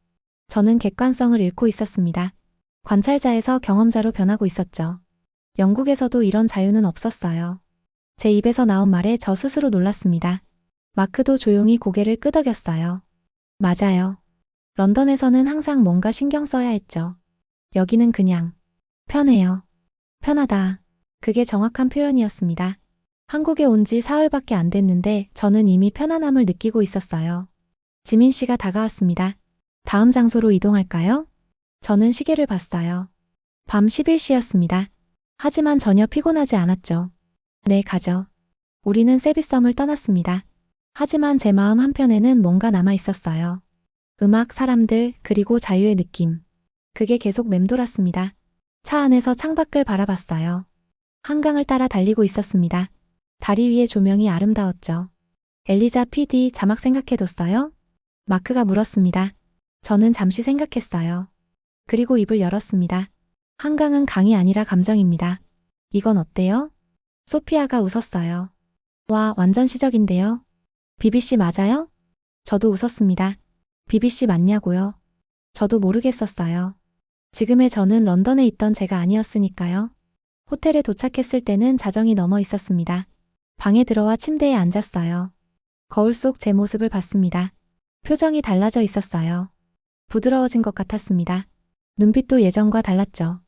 저는 객관성을 잃고 있었습니다. 관찰자에서 경험자로 변하고 있었죠. 영국에서도 이런 자유는 없었어요. 제 입에서 나온 말에 저 스스로 놀랐습니다. 마크도 조용히 고개를 끄덕였어요. 맞아요. 런던에서는 항상 뭔가 신경 써야 했죠. 여기는 그냥 편해요. 편하다. 그게 정확한 표현이었습니다. 한국에 온 지 사흘밖에 안 됐는데 저는 이미 편안함을 느끼고 있었어요. 지민 씨가 다가왔습니다. 다음 장소로 이동할까요? 저는 시계를 봤어요. 밤 11시였습니다. 하지만 전혀 피곤하지 않았죠. 네, 가죠. 우리는 세비섬을 떠났습니다. 하지만 제 마음 한편에는 뭔가 남아 있었어요. 음악, 사람들, 그리고 자유의 느낌. 그게 계속 맴돌았습니다. 차 안에서 창밖을 바라봤어요. 한강을 따라 달리고 있었습니다. 다리 위의 조명이 아름다웠죠. 엘리자 PD 자막 생각해뒀어요? 마크가 물었습니다. 저는 잠시 생각했어요. 그리고 입을 열었습니다. 한강은 강이 아니라 감정입니다. 이건 어때요? 소피아가 웃었어요. 와, 완전 시적인데요. BBC 맞아요? 저도 웃었습니다. BBC 맞냐고요? 저도 모르겠었어요. 지금의 저는 런던에 있던 제가 아니었으니까요. 호텔에 도착했을 때는 자정이 넘어 있었습니다. 방에 들어와 침대에 앉았어요. 거울 속 제 모습을 봤습니다. 표정이 달라져 있었어요. 부드러워진 것 같았습니다. 눈빛도 예전과 달랐죠.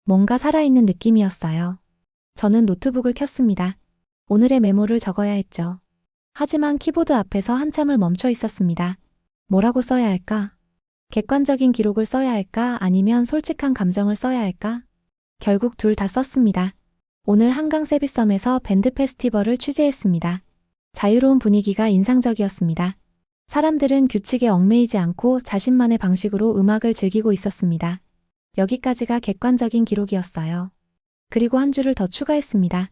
뭔가 살아있는 느낌이었어요. 저는 노트북을 켰습니다. 오늘의 메모를 적어야 했죠. 하지만 키보드 앞에서 한참을 멈춰 있었습니다. 뭐라고 써야 할까? 객관적인 기록을 써야 할까? 아니면 솔직한 감정을 써야 할까? 결국 둘 다 썼습니다. 오늘 한강 세비섬에서 밴드 페스티벌을 취재했습니다. 자유로운 분위기가 인상적이었습니다. 사람들은 규칙에 얽매이지 않고 자신만의 방식으로 음악을 즐기고 있었습니다. 여기까지가 객관적인 기록이었어요. 그리고 한 줄을 더 추가했습니다.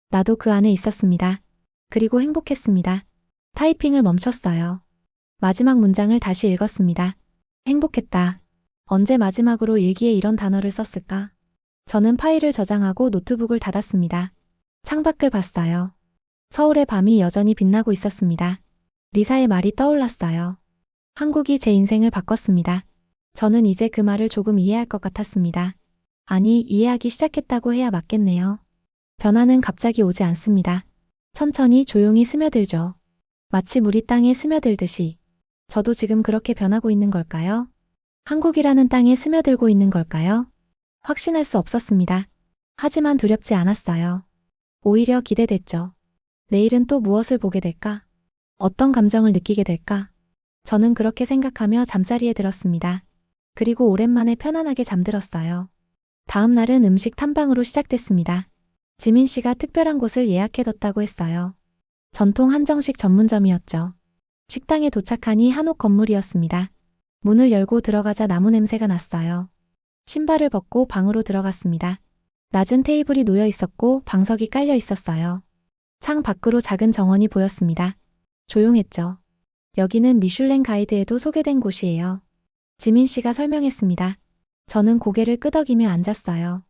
나도 그 안에 있었습니다. 그리고 행복했습니다. 타이핑을 멈췄어요. 마지막 문장을 다시 읽었습니다. 행복했다. 언제 마지막으로 일기에 이런 단어를 썼을까? 저는 파일을 저장하고 노트북을 닫았습니다. 창밖을 봤어요. 서울의 밤이 여전히 빛나고 있었습니다. 리사의 말이 떠올랐어요. 한국이 제 인생을 바꿨습니다. 저는 이제 그 말을 조금 이해할 것 같았습니다. 아니, 이해하기 시작했다고 해야 맞겠네요. 변화는 갑자기 오지 않습니다. 천천히 조용히 스며들죠. 마치 물이 땅에 스며들듯이. 저도 지금 그렇게 변하고 있는 걸까요? 한국이라는 땅에 스며들고 있는 걸까요? 확신할 수 없었습니다. 하지만 두렵지 않았어요. 오히려 기대됐죠. 내일은 또 무엇을 보게 될까? 어떤 감정을 느끼게 될까? 저는 그렇게 생각하며 잠자리에 들었습니다. 그리고 오랜만에 편안하게 잠들었어요. 다음 날은 음식 탐방으로 시작됐습니다. 지민 씨가 특별한 곳을 예약해뒀다고 했어요. 전통 한정식 전문점이었죠. 식당에 도착하니 한옥 건물이었습니다. 문을 열고 들어가자 나무 냄새가 났어요. 신발을 벗고 방으로 들어갔습니다. 낮은 테이블이 놓여 있었고 방석이 깔려 있었어요. 창 밖으로 작은 정원이 보였습니다. 조용했죠. 여기는 미슐랭 가이드에도 소개된 곳이에요. 지민 씨가 설명했습니다. 저는 고개를 끄덕이며 앉았어요.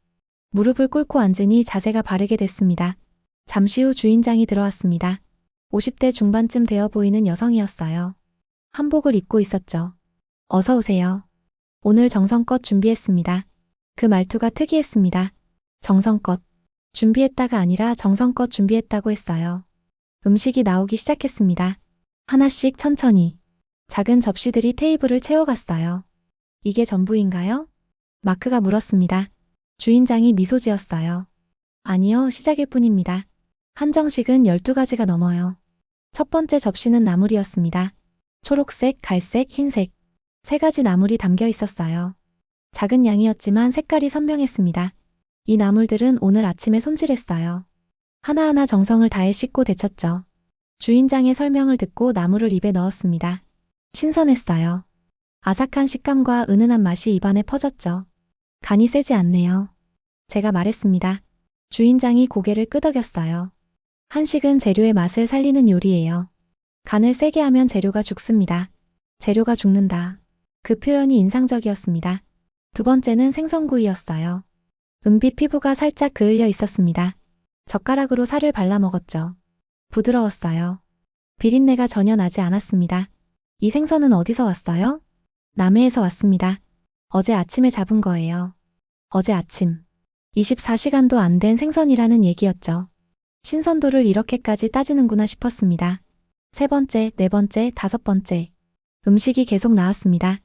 무릎을 꿇고 앉으니 자세가 바르게 됐습니다. 잠시 후 주인장이 들어왔습니다. 50대 중반쯤 되어 보이는 여성이었어요. 한복을 입고 있었죠. 어서 오세요. 오늘 정성껏 준비했습니다. 그 말투가 특이했습니다. 정성껏. 준비했다가 아니라 정성껏 준비했다고 했어요. 음식이 나오기 시작했습니다. 하나씩 천천히. 작은 접시들이 테이블을 채워갔어요. 이게 전부인가요? 마크가 물었습니다. 주인장이 미소 지었어요. 아니요, 시작일 뿐입니다. 한정식은 12가지가 넘어요. 첫 번째 접시는 나물이었습니다. 초록색, 갈색, 흰색. 3가지 나물이 담겨 있었어요. 작은 양이었지만 색깔이 선명했습니다. 이 나물들은 오늘 아침에 손질했어요. 하나하나 정성을 다해 씻고 데쳤죠. 주인장의 설명을 듣고 나물을 입에 넣었습니다. 신선했어요. 아삭한 식감과 은은한 맛이 입안에 퍼졌죠. 간이 세지 않네요. 제가 말했습니다. 주인장이 고개를 끄덕였어요. 한식은 재료의 맛을 살리는 요리예요. 간을 세게 하면 재료가 죽습니다. 재료가 죽는다. 그 표현이 인상적이었습니다. 두 번째는 생선구이였어요. 은빛 피부가 살짝 그을려 있었습니다. 젓가락으로 살을 발라 먹었죠. 부드러웠어요. 비린내가 전혀 나지 않았습니다. 이 생선은 어디서 왔어요? 남해에서 왔습니다. 어제 아침에 잡은 거예요. 어제 아침. 24시간도 안 된 생선이라는 얘기였죠. 신선도를 이렇게까지 따지는구나 싶었습니다. 세 번째, 네 번째, 다섯 번째. 음식이 계속 나왔습니다.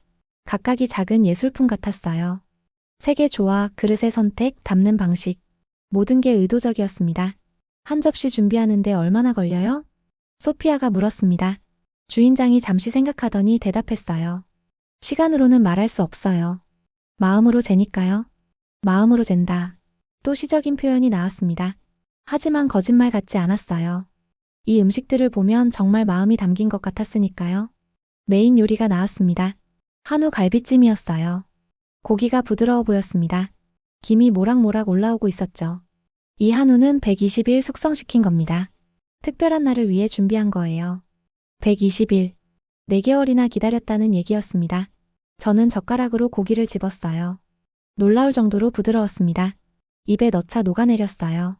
각각이 작은 예술품 같았어요. 색의 조화, 그릇의 선택, 담는 방식. 모든 게 의도적이었습니다. 한 접시 준비하는데 얼마나 걸려요? 소피아가 물었습니다. 주인장이 잠시 생각하더니 대답했어요. 시간으로는 말할 수 없어요. 마음으로 재니까요. 마음으로 잰다. 또 시적인 표현이 나왔습니다. 하지만 거짓말 같지 않았어요. 이 음식들을 보면 정말 마음이 담긴 것 같았으니까요. 메인 요리가 나왔습니다. 한우 갈비찜이었어요. 고기가 부드러워 보였습니다. 김이 모락모락 올라오고 있었죠. 이 한우는 120일 숙성시킨 겁니다. 특별한 날을 위해 준비한 거예요. 120일. 4개월이나 기다렸다는 얘기였습니다. 저는 젓가락으로 고기를 집었어요. 놀라울 정도로 부드러웠습니다. 입에 넣자 녹아내렸어요.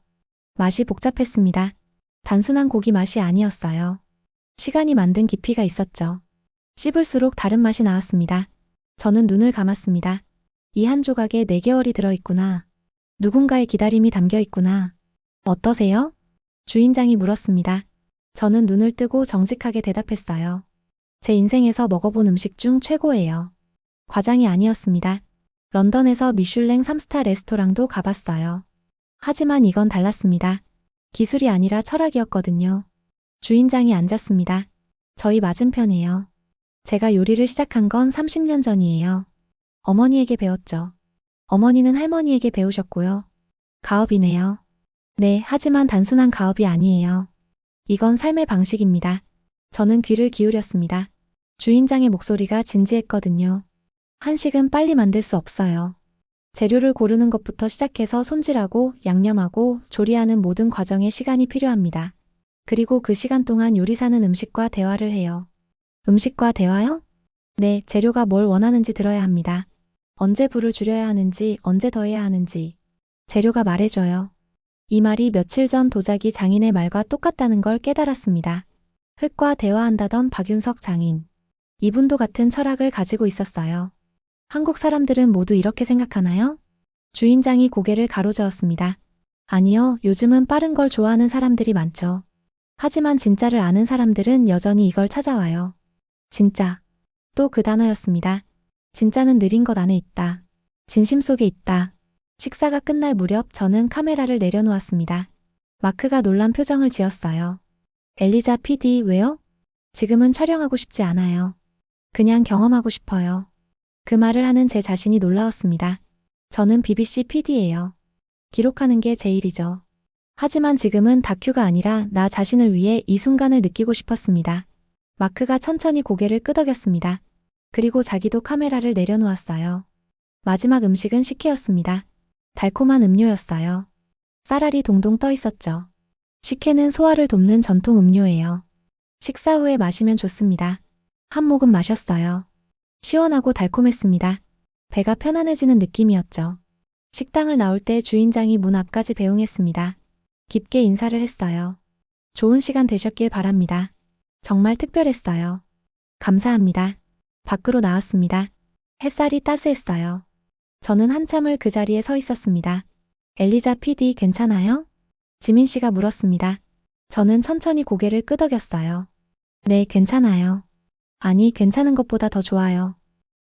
맛이 복잡했습니다. 단순한 고기 맛이 아니었어요. 시간이 만든 깊이가 있었죠. 씹을수록 다른 맛이 나왔습니다. 저는 눈을 감았습니다. 이 한 조각에 4개월이 들어있구나. 누군가의 기다림이 담겨있구나. 어떠세요? 주인장이 물었습니다. 저는 눈을 뜨고 정직하게 대답했어요. 제 인생에서 먹어본 음식 중 최고예요. 과장이 아니었습니다. 런던에서 미슐랭 3스타 레스토랑도 가봤어요. 하지만 이건 달랐습니다. 기술이 아니라 철학이었거든요. 주인장이 앉았습니다. 저희 맞은편이에요. 제가 요리를 시작한 건 30년 전이에요. 어머니에게 배웠죠. 어머니는 할머니에게 배우셨고요. 가업이네요. 네, 하지만 단순한 가업이 아니에요. 이건 삶의 방식입니다. 저는 귀를 기울였습니다. 주인장의 목소리가 진지했거든요. 한식은 빨리 만들 수 없어요. 재료를 고르는 것부터 시작해서 손질하고 양념하고 조리하는 모든 과정에 시간이 필요합니다. 그리고 그 시간 동안 요리사는 음식과 대화를 해요. 음식과 대화요? 네, 재료가 뭘 원하는지 들어야 합니다. 언제 불을 줄여야 하는지, 언제 더해야 하는지. 재료가 말해줘요. 이 말이 며칠 전 도자기 장인의 말과 똑같다는 걸 깨달았습니다. 흙과 대화한다던 박윤석 장인. 이분도 같은 철학을 가지고 있었어요. 한국 사람들은 모두 이렇게 생각하나요? 주인장이 고개를 가로저었습니다. 아니요, 요즘은 빠른 걸 좋아하는 사람들이 많죠. 하지만 진짜를 아는 사람들은 여전히 이걸 찾아와요. 진짜. 또 그 단어였습니다. 진짜는 느린 것 안에 있다. 진심 속에 있다. 식사가 끝날 무렵 저는 카메라를 내려놓았습니다. 마크가 놀란 표정을 지었어요. 엘리자 PD, 왜요? 지금은 촬영하고 싶지 않아요. 그냥 경험하고 싶어요. 그 말을 하는 제 자신이 놀라웠습니다. 저는 BBC PD예요. 기록하는 게 제 일이죠. 하지만 지금은 다큐가 아니라 나 자신을 위해 이 순간을 느끼고 싶었습니다. 마크가 천천히 고개를 끄덕였습니다. 그리고 자기도 카메라를 내려놓았어요. 마지막 음식은 식혜였습니다. 달콤한 음료였어요. 쌀알이 동동 떠 있었죠. 식혜는 소화를 돕는 전통 음료예요. 식사 후에 마시면 좋습니다. 한 모금 마셨어요. 시원하고 달콤했습니다. 배가 편안해지는 느낌이었죠. 식당을 나올 때 주인장이 문 앞까지 배웅했습니다. 깊게 인사를 했어요. 좋은 시간 되셨길 바랍니다. 정말 특별했어요. 감사합니다. 밖으로 나왔습니다. 햇살이 따스했어요. 저는 한참을 그 자리에 서 있었습니다. 엘리자 PD 괜찮아요? 지민 씨가 물었습니다. 저는 천천히 고개를 끄덕였어요. 네, 괜찮아요. 아니, 괜찮은 것보다 더 좋아요.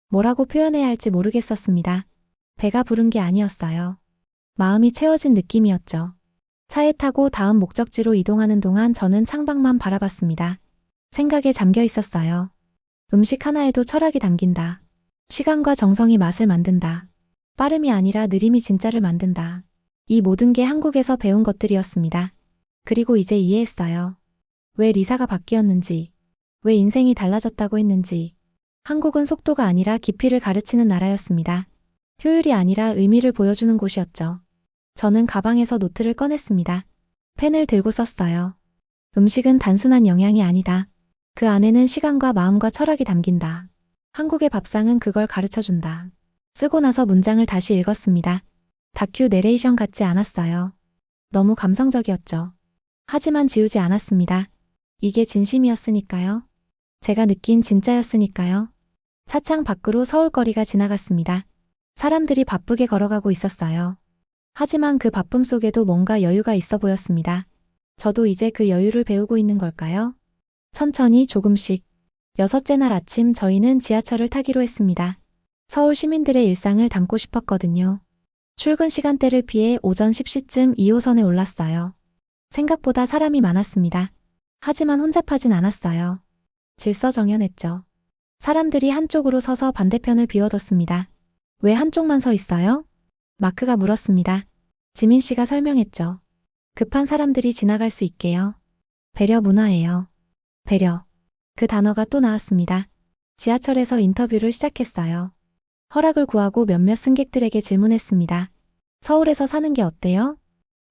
뭐라고 표현해야 할지 모르겠었습니다. 배가 부른 게 아니었어요. 마음이 채워진 느낌이었죠. 차에 타고 다음 목적지로 이동하는 동안 저는 창밖만 바라봤습니다. 생각에 잠겨 있었어요. 음식 하나에도 철학이 담긴다. 시간과 정성이 맛을 만든다. 빠름이 아니라 느림이 진짜를 만든다. 이 모든 게 한국에서 배운 것들이었습니다. 그리고 이제 이해했어요. 왜 리사가 바뀌었는지, 왜 인생이 달라졌다고 했는지. 한국은 속도가 아니라 깊이를 가르치는 나라였습니다. 효율이 아니라 의미를 보여주는 곳이었죠. 저는 가방에서 노트를 꺼냈습니다. 펜을 들고 썼어요. 음식은 단순한 영양이 아니다. 그 안에는 시간과 마음과 철학이 담긴다. 한국의 밥상은 그걸 가르쳐준다. 쓰고 나서 문장을 다시 읽었습니다. 다큐 내레이션 같지 않았어요. 너무 감성적이었죠. 하지만 지우지 않았습니다. 이게 진심이었으니까요. 제가 느낀 진짜였으니까요. 차창 밖으로 서울거리가 지나갔습니다. 사람들이 바쁘게 걸어가고 있었어요. 하지만 그 바쁨 속에도 뭔가 여유가 있어 보였습니다. 저도 이제 그 여유를 배우고 있는 걸까요? 천천히 조금씩. 6째 날 아침 저희는 지하철을 타기로 했습니다. 서울 시민들의 일상을 담고 싶었거든요. 출근 시간대를 피해 오전 10시쯤 2호선에 올랐어요. 생각보다 사람이 많았습니다. 하지만 혼잡하진 않았어요. 질서정연했죠. 사람들이 한쪽으로 서서 반대편을 비워뒀습니다. 왜 한쪽만 서 있어요? 마크가 물었습니다. 지민 씨가 설명했죠. 급한 사람들이 지나갈 수 있게요. 배려 문화예요. 배려. 그 단어가 또 나왔습니다. 지하철에서 인터뷰를 시작했어요. 허락을 구하고 몇몇 승객들에게 질문했습니다. 서울에서 사는 게 어때요?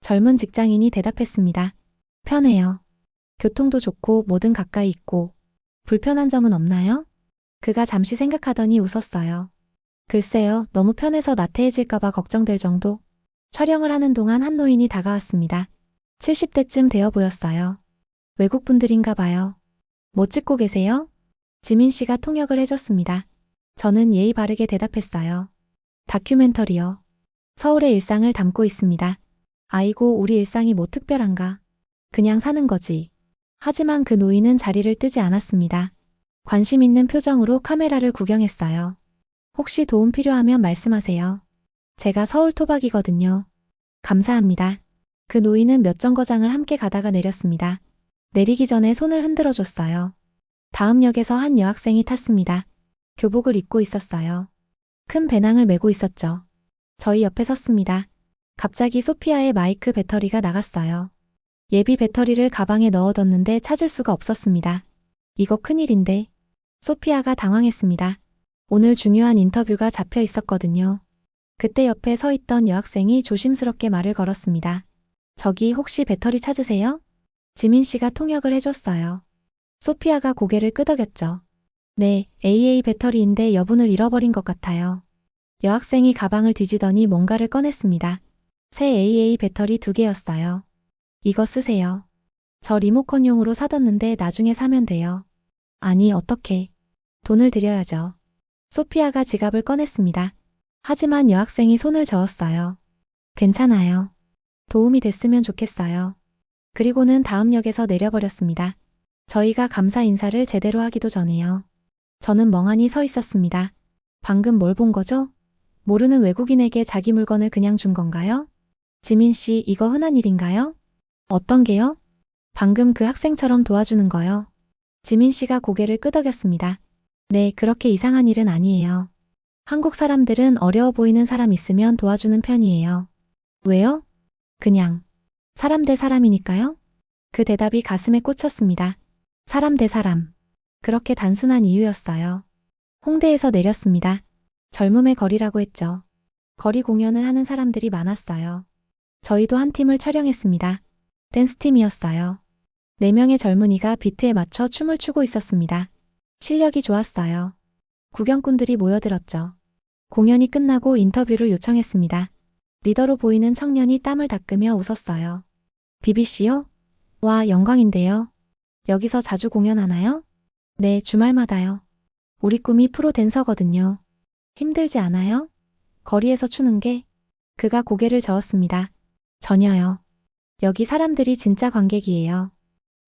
젊은 직장인이 대답했습니다. 편해요. 교통도 좋고 뭐든 가까이 있고. 불편한 점은 없나요? 그가 잠시 생각하더니 웃었어요. 글쎄요, 너무 편해서 나태해질까봐 걱정될 정도. 촬영을 하는 동안 한 노인이 다가왔습니다. 70대쯤 되어 보였어요. 외국분들인가 봐요. 뭐 찍고 계세요? 지민 씨가 통역을 해줬습니다. 저는 예의 바르게 대답했어요. 다큐멘터리요. 서울의 일상을 담고 있습니다. 아이고, 우리 일상이 뭐 특별한가. 그냥 사는 거지. 하지만 그 노인은 자리를 뜨지 않았습니다. 관심 있는 표정으로 카메라를 구경했어요. 혹시 도움 필요하면 말씀하세요. 제가 서울 토박이거든요. 감사합니다. 그 노인은 몇 정거장을 함께 가다가 내렸습니다. 내리기 전에 손을 흔들어 줬어요. 다음 역에서 한 여학생이 탔습니다. 교복을 입고 있었어요. 큰 배낭을 메고 있었죠. 저희 옆에 섰습니다. 갑자기 소피아의 마이크 배터리가 나갔어요. 예비 배터리를 가방에 넣어뒀는데 찾을 수가 없었습니다. 이거 큰일인데. 소피아가 당황했습니다. 오늘 중요한 인터뷰가 잡혀 있었거든요. 그때 옆에 서 있던 여학생이 조심스럽게 말을 걸었습니다. 저기 혹시 배터리 찾으세요? 지민 씨가 통역을 해줬어요. 소피아가 고개를 끄덕였죠. 네, AA 배터리인데 여분을 잃어버린 것 같아요. 여학생이 가방을 뒤지더니 뭔가를 꺼냈습니다. 새 AA 배터리 2개였어요. 이거 쓰세요. 저 리모컨용으로 사뒀는데 나중에 사면 돼요. 아니, 어떻게. 돈을 드려야죠. 소피아가 지갑을 꺼냈습니다. 하지만 여학생이 손을 저었어요. 괜찮아요. 도움이 됐으면 좋겠어요. 그리고는 다음 역에서 내려버렸습니다. 저희가 감사 인사를 제대로 하기도 전에요. 저는 멍하니 서 있었습니다. 방금 뭘 본 거죠? 모르는 외국인에게 자기 물건을 그냥 준 건가요? 지민 씨, 이거 흔한 일인가요? 어떤 게요? 방금 그 학생처럼 도와주는 거요. 지민 씨가 고개를 끄덕였습니다. 네, 그렇게 이상한 일은 아니에요. 한국 사람들은 어려워 보이는 사람 있으면 도와주는 편이에요. 왜요? 그냥. 사람 대 사람이니까요? 그 대답이 가슴에 꽂혔습니다. 사람 대 사람. 그렇게 단순한 이유였어요. 홍대에서 내렸습니다. 젊음의 거리라고 했죠. 거리 공연을 하는 사람들이 많았어요. 저희도 한 팀을 촬영했습니다. 댄스팀이었어요. 4명의 젊은이가 비트에 맞춰 춤을 추고 있었습니다. 실력이 좋았어요. 구경꾼들이 모여들었죠. 공연이 끝나고 인터뷰를 요청했습니다. 리더로 보이는 청년이 땀을 닦으며 웃었어요. BBC요? 와, 영광인데요. 여기서 자주 공연하나요? 네, 주말마다요. 우리 꿈이 프로 댄서거든요. 힘들지 않아요? 거리에서 추는 게? 그가 고개를 저었습니다. 전혀요. 여기 사람들이 진짜 관객이에요.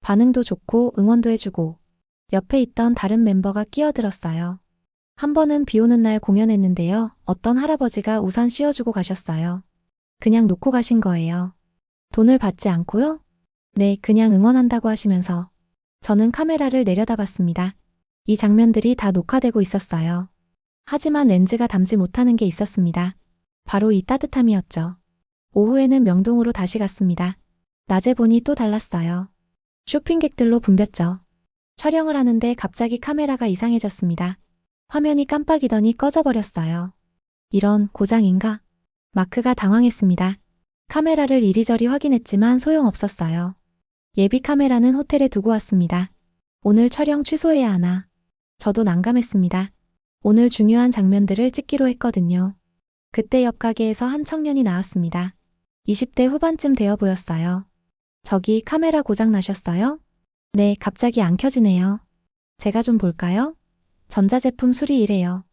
반응도 좋고 응원도 해주고. 옆에 있던 다른 멤버가 끼어들었어요. 한 번은 비 오는 날 공연했는데요. 어떤 할아버지가 우산 씌워주고 가셨어요. 그냥 놓고 가신 거예요. 돈을 받지 않고요? 네, 그냥 응원한다고 하시면서. 저는 카메라를 내려다봤습니다. 이 장면들이 다 녹화되고 있었어요. 하지만 렌즈가 담지 못하는 게 있었습니다. 바로 이 따뜻함이었죠. 오후에는 명동으로 다시 갔습니다. 낮에 보니 또 달랐어요. 쇼핑객들로 붐볐죠. 촬영을 하는데 갑자기 카메라가 이상해졌습니다. 화면이 깜빡이더니 꺼져버렸어요. 이런 고장인가? 마크가 당황했습니다. 카메라를 이리저리 확인했지만 소용없었어요. 예비 카메라는 호텔에 두고 왔습니다. 오늘 촬영 취소해야 하나? 저도 난감했습니다. 오늘 중요한 장면들을 찍기로 했거든요. 그때 옆 가게에서 한 청년이 나왔습니다. 20대 후반쯤 되어 보였어요. 저기 카메라 고장 나셨어요? 네, 갑자기 안 켜지네요. 제가 좀 볼까요? 전자제품 수리이래요.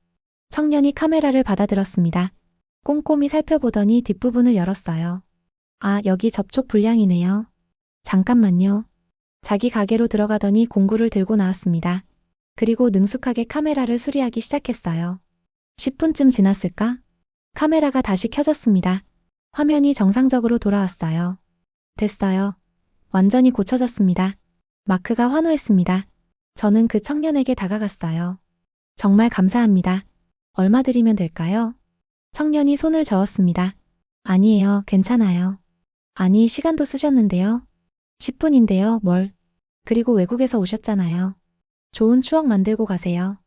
청년이 카메라를 받아들었습니다. 꼼꼼히 살펴보더니 뒷부분을 열었어요. 아, 여기 접촉 불량이네요. 잠깐만요. 자기 가게로 들어가더니 공구를 들고 나왔습니다. 그리고 능숙하게 카메라를 수리하기 시작했어요. 10분쯤 지났을까? 카메라가 다시 켜졌습니다. 화면이 정상적으로 돌아왔어요. 됐어요. 완전히 고쳐졌습니다. 마크가 환호했습니다. 저는 그 청년에게 다가갔어요. 정말 감사합니다. 얼마 드리면 될까요? 청년이 손을 저었습니다. 아니에요, 괜찮아요. 아니, 시간도 쓰셨는데요. 10분인데요, 뭘. 그리고 외국에서 오셨잖아요. 좋은 추억 만들고 가세요.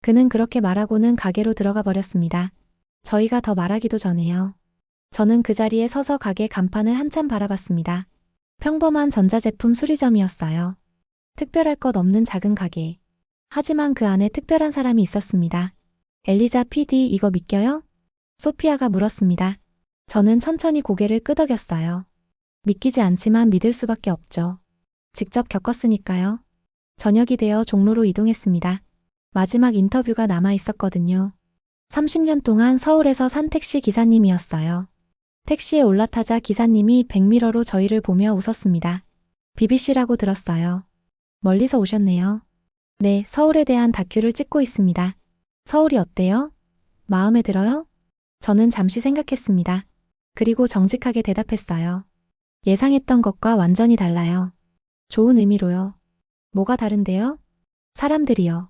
그는 그렇게 말하고는 가게로 들어가 버렸습니다. 저희가 더 말하기도 전에요. 저는 그 자리에 서서 가게 간판을 한참 바라봤습니다. 평범한 전자제품 수리점이었어요. 특별할 것 없는 작은 가게. 하지만 그 안에 특별한 사람이 있었습니다. 엘리자 PD, 이거 믿겨요? 소피아가 물었습니다. 저는 천천히 고개를 끄덕였어요. 믿기지 않지만 믿을 수밖에 없죠. 직접 겪었으니까요. 저녁이 되어 종로로 이동했습니다. 마지막 인터뷰가 남아 있었거든요. 30년 동안 서울에서 산 택시 기사님이었어요. 택시에 올라타자 기사님이 백미러로 저희를 보며 웃었습니다. BBC라고 들었어요. 멀리서 오셨네요. 네, 서울에 대한 다큐를 찍고 있습니다. 서울이 어때요? 마음에 들어요? 저는 잠시 생각했습니다. 그리고 정직하게 대답했어요. 예상했던 것과 완전히 달라요. 좋은 의미로요. 뭐가 다른데요? 사람들이요.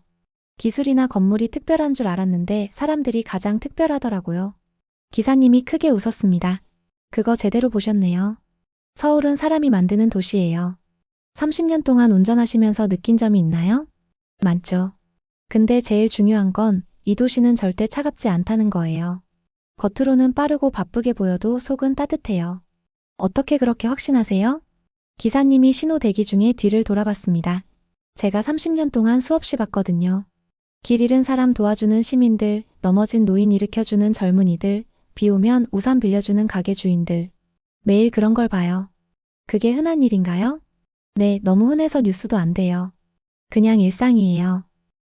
기술이나 건물이 특별한 줄 알았는데 사람들이 가장 특별하더라고요. 기사님이 크게 웃었습니다. 그거 제대로 보셨네요. 서울은 사람이 만드는 도시예요. 30년 동안 운전하시면서 느낀 점이 있나요? 많죠. 근데 제일 중요한 건 이 도시는 절대 차갑지 않다는 거예요. 겉으로는 빠르고 바쁘게 보여도 속은 따뜻해요. 어떻게 그렇게 확신하세요? 기사님이 신호 대기 중에 뒤를 돌아봤습니다. 제가 30년 동안 수없이 봤거든요. 길 잃은 사람 도와주는 시민들, 넘어진 노인 일으켜주는 젊은이들, 비 오면 우산 빌려주는 가게 주인들. 매일 그런 걸 봐요. 그게 흔한 일인가요? 네, 너무 흔해서 뉴스도 안 돼요. 그냥 일상이에요.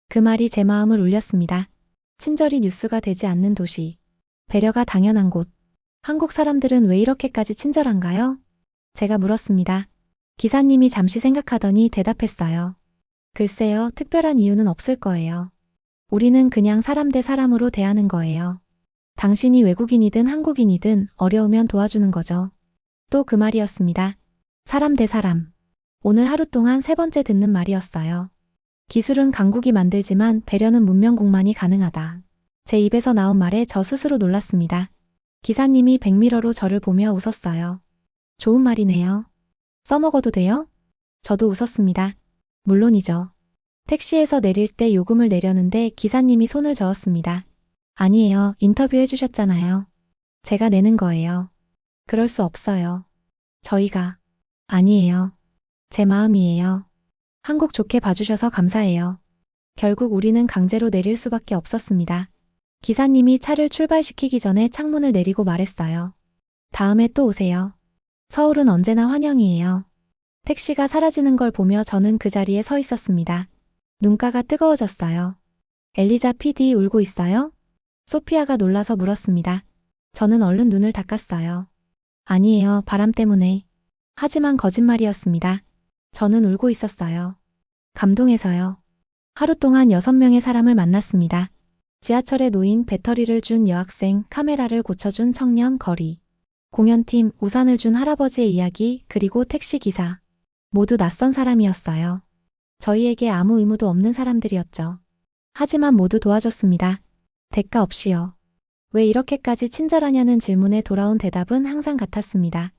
그 말이 제 마음을 울렸습니다. 친절이 뉴스가 되지 않는 도시. 배려가 당연한 곳. 한국 사람들은 왜 이렇게까지 친절한가요? 제가 물었습니다. 기사님이 잠시 생각하더니 대답했어요. 글쎄요, 특별한 이유는 없을 거예요. 우리는 그냥 사람 대 사람으로 대하는 거예요. 당신이 외국인이든 한국인이든 어려우면 도와주는 거죠. 또 그 말이었습니다. 사람 대 사람. 오늘 하루 동안 3번째 듣는 말이었어요. 기술은 강국이 만들지만 배려는 문명국만이 가능하다. 제 입에서 나온 말에 저 스스로 놀랐습니다. 기사님이 백미러로 저를 보며 웃었어요. 좋은 말이네요. 써먹어도 돼요? 저도 웃었습니다. 물론이죠. 택시에서 내릴 때 요금을 내려는데 기사님이 손을 저었습니다. 아니에요. 인터뷰해 주셨잖아요. 제가 내는 거예요. 그럴 수 없어요. 저희가. 아니에요. 제 마음이에요. 한국 좋게 봐주셔서 감사해요. 결국 우리는 강제로 내릴 수밖에 없었습니다. 기사님이 차를 출발시키기 전에 창문을 내리고 말했어요. 다음에 또 오세요. 서울은 언제나 환영이에요. 택시가 사라지는 걸 보며 저는 그 자리에 서 있었습니다. 눈가가 뜨거워졌어요. 엘리자 PD 울고 있어요? 소피아가 놀라서 물었습니다. 저는 얼른 눈을 닦았어요. 아니에요, 바람 때문에. 하지만 거짓말이었습니다. 저는 울고 있었어요. 감동해서요. 하루 동안 6명의 사람을 만났습니다. 지하철에 놓인 배터리를 준 여학생, 카메라를 고쳐준 청년, 거리. 공연팀, 우산을 준 할아버지의 이야기, 그리고 택시기사. 모두 낯선 사람이었어요. 저희에게 아무 의무도 없는 사람들이었죠. 하지만 모두 도와줬습니다. 대가 없이요. 왜 이렇게까지 친절하냐는 질문에 돌아온 대답은 항상 같았습니다.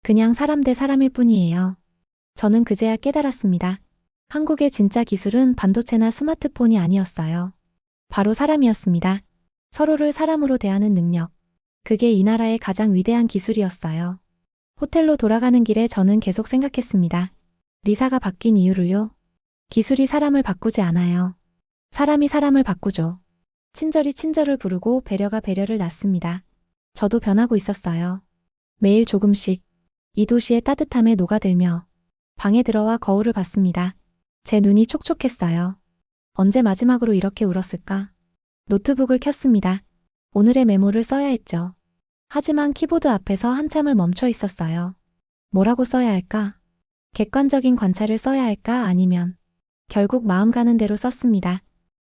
그냥 사람 대 사람일 뿐이에요. 저는 그제야 깨달았습니다. 한국의 진짜 기술은 반도체나 스마트폰이 아니었어요. 바로 사람이었습니다. 서로를 사람으로 대하는 능력. 그게 이 나라의 가장 위대한 기술이었어요. 호텔로 돌아가는 길에 저는 계속 생각했습니다. 리사가 바뀐 이유를요. 기술이 사람을 바꾸지 않아요. 사람이 사람을 바꾸죠. 친절이 친절을 부르고 배려가 배려를 낳습니다. 저도 변하고 있었어요. 매일 조금씩. 이 도시의 따뜻함에 녹아들며 방에 들어와 거울을 봤습니다. 제 눈이 촉촉했어요. 언제 마지막으로 이렇게 울었을까? 노트북을 켰습니다. 오늘의 메모를 써야 했죠. 하지만 키보드 앞에서 한참을 멈춰 있었어요. 뭐라고 써야 할까? 객관적인 관찰을 써야 할까? 아니면 결국 마음 가는 대로 썼습니다.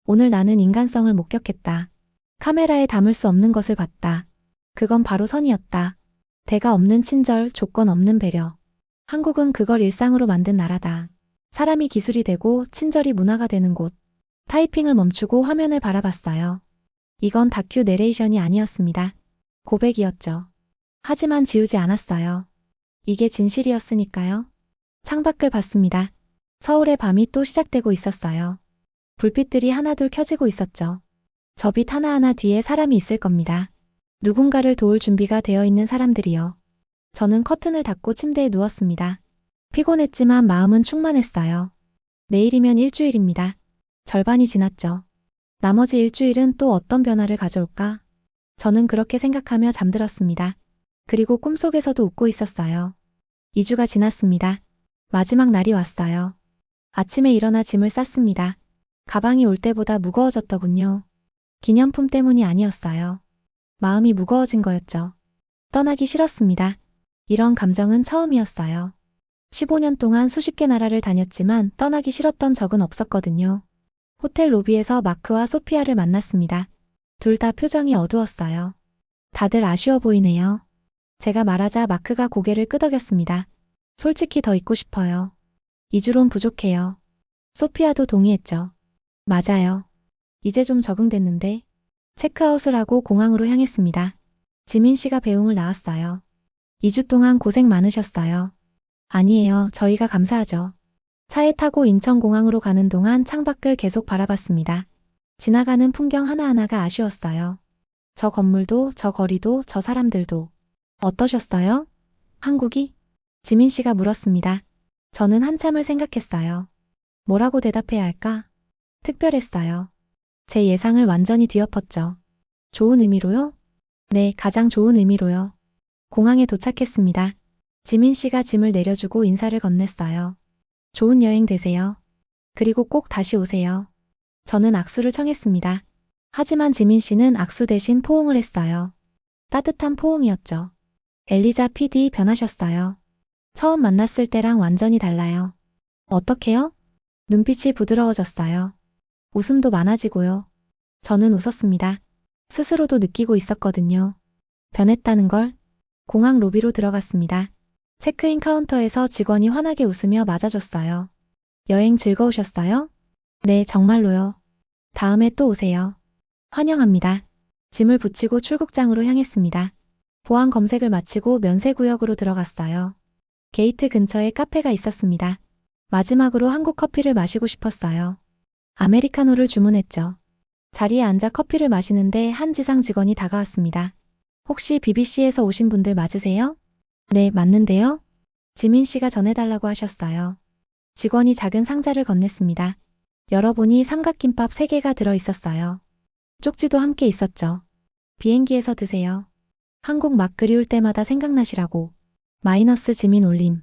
오늘 나는 인간성을 목격했다. 카메라에 담을 수 없는 것을 봤다. 그건 바로 선이었다. 대가 없는 친절, 조건 없는 배려. 한국은 그걸 일상으로 만든 나라다. 사람이 기술이 되고 친절이 문화가 되는 곳. 타이핑을 멈추고 화면을 바라봤어요. 이건 다큐 내레이션이 아니었습니다. 고백이었죠. 하지만 지우지 않았어요. 이게 진실이었으니까요. 창밖을 봤습니다. 서울의 밤이 또 시작되고 있었어요. 불빛들이 하나둘 켜지고 있었죠. 저 빛 하나하나 뒤에 사람이 있을 겁니다. 누군가를 도울 준비가 되어 있는 사람들이요. 저는 커튼을 닫고 침대에 누웠습니다. 피곤했지만 마음은 충만했어요. 내일이면 일주일입니다. 절반이 지났죠. 나머지 일주일은 또 어떤 변화를 가져올까? 저는 그렇게 생각하며 잠들었습니다. 그리고 꿈속에서도 웃고 있었어요. 2주가 지났습니다. 마지막 날이 왔어요. 아침에 일어나 짐을 쌌습니다. 가방이 올 때보다 무거워졌더군요. 기념품 때문이 아니었어요. 마음이 무거워진 거였죠. 떠나기 싫었습니다. 이런 감정은 처음이었어요. 15년 동안 수십 개 나라를 다녔지만 떠나기 싫었던 적은 없었거든요. 호텔 로비에서 마크와 소피아를 만났습니다. 둘 다 표정이 어두웠어요. 다들 아쉬워 보이네요. 제가 말하자 마크가 고개를 끄덕였습니다. 솔직히 더 있고 싶어요. 2주론 부족해요. 소피아도 동의했죠. 맞아요. 이제 좀 적응됐는데. 체크아웃을 하고 공항으로 향했습니다. 지민 씨가 배웅을 나왔어요. 2주 동안 고생 많으셨어요. 아니에요. 저희가 감사하죠. 차에 타고 인천공항으로 가는 동안 창밖을 계속 바라봤습니다. 지나가는 풍경 하나하나가 아쉬웠어요. 저 건물도, 저 거리도, 저 사람들도. 어떠셨어요? 한국이? 지민 씨가 물었습니다. 저는 한참을 생각했어요. 뭐라고 대답해야 할까? 특별했어요. 제 예상을 완전히 뒤엎었죠. 좋은 의미로요? 네, 가장 좋은 의미로요. 공항에 도착했습니다. 지민 씨가 짐을 내려주고 인사를 건넸어요. 좋은 여행 되세요. 그리고 꼭 다시 오세요. 저는 악수를 청했습니다. 하지만 지민 씨는 악수 대신 포옹을 했어요. 따뜻한 포옹이었죠. 엘리자 PD 변하셨어요. 처음 만났을 때랑 완전히 달라요. 어떻게요? 눈빛이 부드러워졌어요. 웃음도 많아지고요. 저는 웃었습니다. 스스로도 느끼고 있었거든요. 변했다는 걸. 공항 로비로 들어갔습니다. 체크인 카운터에서 직원이 환하게 웃으며 맞아줬어요. 여행 즐거우셨어요? 네, 정말로요. 다음에 또 오세요. 환영합니다. 짐을 붙이고 출국장으로 향했습니다. 보안 검색을 마치고 면세구역으로 들어갔어요. 게이트 근처에 카페가 있었습니다. 마지막으로 한국 커피를 마시고 싶었어요. 아메리카노를 주문했죠. 자리에 앉아 커피를 마시는데 한 지상 직원이 다가왔습니다. 혹시 BBC에서 오신 분들 맞으세요? 네, 맞는데요? 지민 씨가 전해달라고 하셨어요. 직원이 작은 상자를 건넸습니다. 열어보니 삼각김밥 3개가 들어있었어요. 쪽지도 함께 있었죠. 비행기에서 드세요. 한국 맛 그리울 때마다 생각나시라고. 마이너스 지민 올림.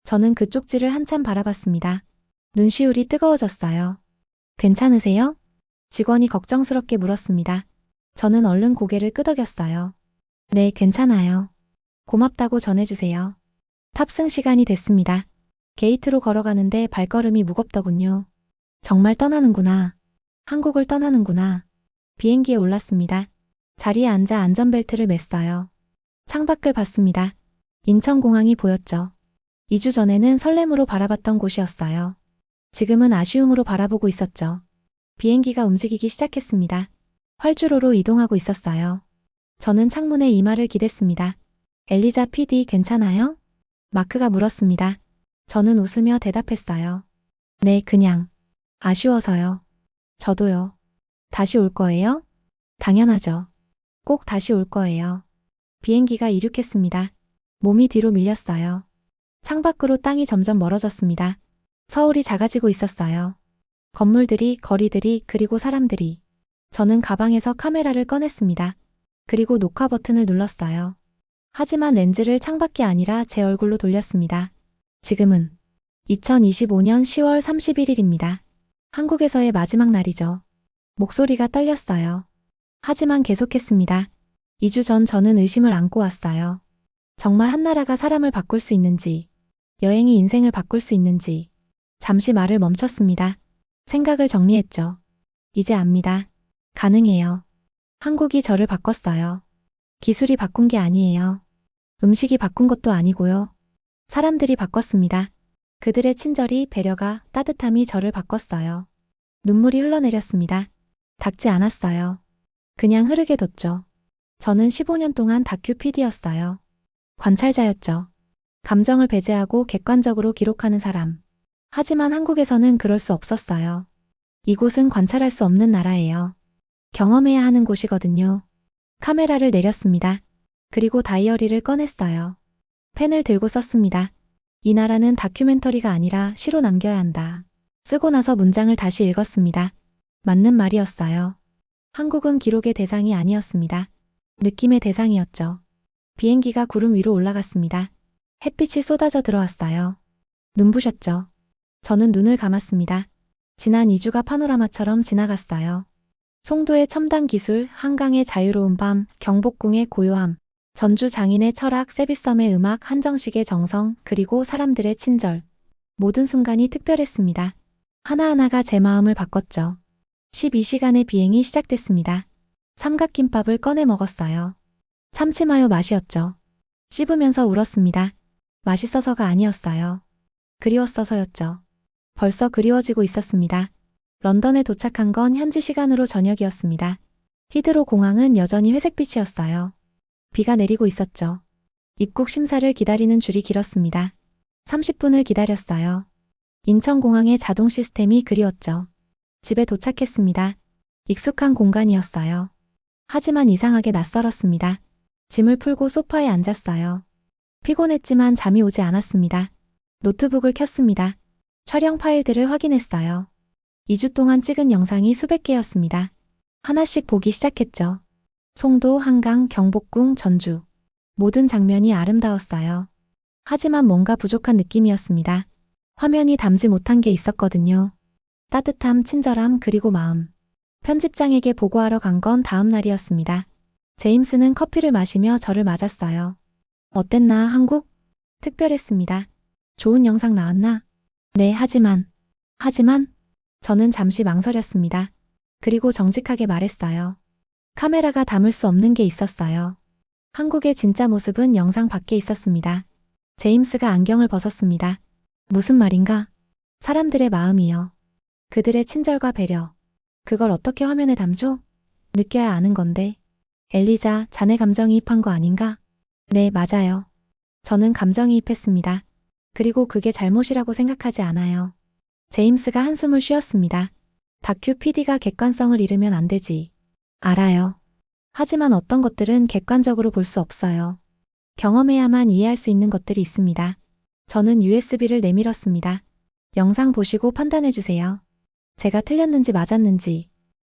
저는 그 쪽지를 한참 바라봤습니다. 눈시울이 뜨거워졌어요. 괜찮으세요? 직원이 걱정스럽게 물었습니다. 저는 얼른 고개를 끄덕였어요. 네, 괜찮아요. 고맙다고 전해주세요. 탑승 시간이 됐습니다. 게이트로 걸어가는데 발걸음이 무겁더군요. 정말 떠나는구나. 한국을 떠나는구나. 비행기에 올랐습니다. 자리에 앉아 안전벨트를 맸어요. 창밖을 봤습니다. 인천공항이 보였죠. 2주 전에는 설렘으로 바라봤던 곳이었어요. 지금은 아쉬움으로 바라보고 있었죠. 비행기가 움직이기 시작했습니다. 활주로로 이동하고 있었어요. 저는 창문에 이마를 기댔습니다. 엘리자 PD 괜찮아요? 마크가 물었습니다. 저는 웃으며 대답했어요. 네, 그냥. 아쉬워서요. 저도요. 다시 올 거예요? 당연하죠. 꼭 다시 올 거예요. 비행기가 이륙했습니다. 몸이 뒤로 밀렸어요. 창밖으로 땅이 점점 멀어졌습니다. 서울이 작아지고 있었어요. 건물들이, 거리들이, 그리고 사람들이. 저는 가방에서 카메라를 꺼냈습니다. 그리고 녹화 버튼을 눌렀어요. 하지만 렌즈를 창밖이 아니라 제 얼굴로 돌렸습니다. 지금은 2025년 10월 31일입니다. 한국에서의 마지막 날이죠. 목소리가 떨렸어요. 하지만 계속했습니다. 2주 전 저는 의심을 안고 왔어요. 정말 한 나라가 사람을 바꿀 수 있는지, 여행이 인생을 바꿀 수 있는지. 잠시 말을 멈췄습니다. 생각을 정리했죠. 이제 압니다. 가능해요. 한국이 저를 바꿨어요. 기술이 바꾼 게 아니에요. 음식이 바꾼 것도 아니고요. 사람들이 바꿨습니다. 그들의 친절이, 배려가, 따뜻함이 저를 바꿨어요. 눈물이 흘러내렸습니다. 닦지 않았어요. 그냥 흐르게 뒀죠. 저는 15년 동안 다큐 PD였어요. 관찰자였죠. 감정을 배제하고 객관적으로 기록하는 사람. 하지만 한국에서는 그럴 수 없었어요. 이곳은 관찰할 수 없는 나라예요. 경험해야 하는 곳이거든요. 카메라를 내렸습니다. 그리고 다이어리를 꺼냈어요. 펜을 들고 썼습니다. 이 나라는 다큐멘터리가 아니라 시로 남겨야 한다. 쓰고 나서 문장을 다시 읽었습니다. 맞는 말이었어요. 한국은 기록의 대상이 아니었습니다. 느낌의 대상이었죠. 비행기가 구름 위로 올라갔습니다. 햇빛이 쏟아져 들어왔어요. 눈부셨죠. 저는 눈을 감았습니다. 지난 2주가 파노라마처럼 지나갔어요. 송도의 첨단 기술, 한강의 자유로운 밤, 경복궁의 고요함, 전주 장인의 철학, 세비섬의 음악, 한정식의 정성, 그리고 사람들의 친절. 모든 순간이 특별했습니다. 하나하나가 제 마음을 바꿨죠. 12시간의 비행이 시작됐습니다. 삼각김밥을 꺼내 먹었어요. 참치마요 맛이었죠. 씹으면서 울었습니다. 맛있어서가 아니었어요. 그리웠어서였죠. 벌써 그리워지고 있었습니다. 런던에 도착한 건 현지 시간으로 저녁이었습니다. 히드로 공항은 여전히 회색빛이었어요. 비가 내리고 있었죠. 입국 심사를 기다리는 줄이 길었습니다. 30분을 기다렸어요. 인천공항의 자동 시스템이 그리웠죠. 집에 도착했습니다. 익숙한 공간이었어요. 하지만 이상하게 낯설었습니다. 짐을 풀고 소파에 앉았어요. 피곤했지만 잠이 오지 않았습니다. 노트북을 켰습니다. 촬영 파일들을 확인했어요. 2주 동안 찍은 영상이 수백 개였습니다. 하나씩 보기 시작했죠. 송도, 한강, 경복궁, 전주. 모든 장면이 아름다웠어요. 하지만 뭔가 부족한 느낌이었습니다. 화면이 담지 못한 게 있었거든요. 따뜻함, 친절함, 그리고 마음. 편집장에게 보고하러 간 건 다음 날이었습니다. 제임스는 커피를 마시며 저를 맞았어요. 어땠나, 한국? 특별했습니다. 좋은 영상 나왔나? 네, 하지만. 저는 잠시 망설였습니다. 그리고 정직하게 말했어요. 카메라가 담을 수 없는 게 있었어요. 한국의 진짜 모습은 영상 밖에 있었습니다. 제임스가 안경을 벗었습니다. 무슨 말인가? 사람들의 마음이요. 그들의 친절과 배려. 그걸 어떻게 화면에 담죠? 느껴야 아는 건데. 엘리자, 자네 감정이입한 거 아닌가? 네, 맞아요. 저는 감정이입했습니다. 그리고 그게 잘못이라고 생각하지 않아요. 제임스가 한숨을 쉬었습니다. 다큐 PD가 객관성을 잃으면 안 되지. 알아요. 하지만 어떤 것들은 객관적으로 볼 수 없어요. 경험해야만 이해할 수 있는 것들이 있습니다. 저는 USB를 내밀었습니다. 영상 보시고 판단해주세요. 제가 틀렸는지 맞았는지.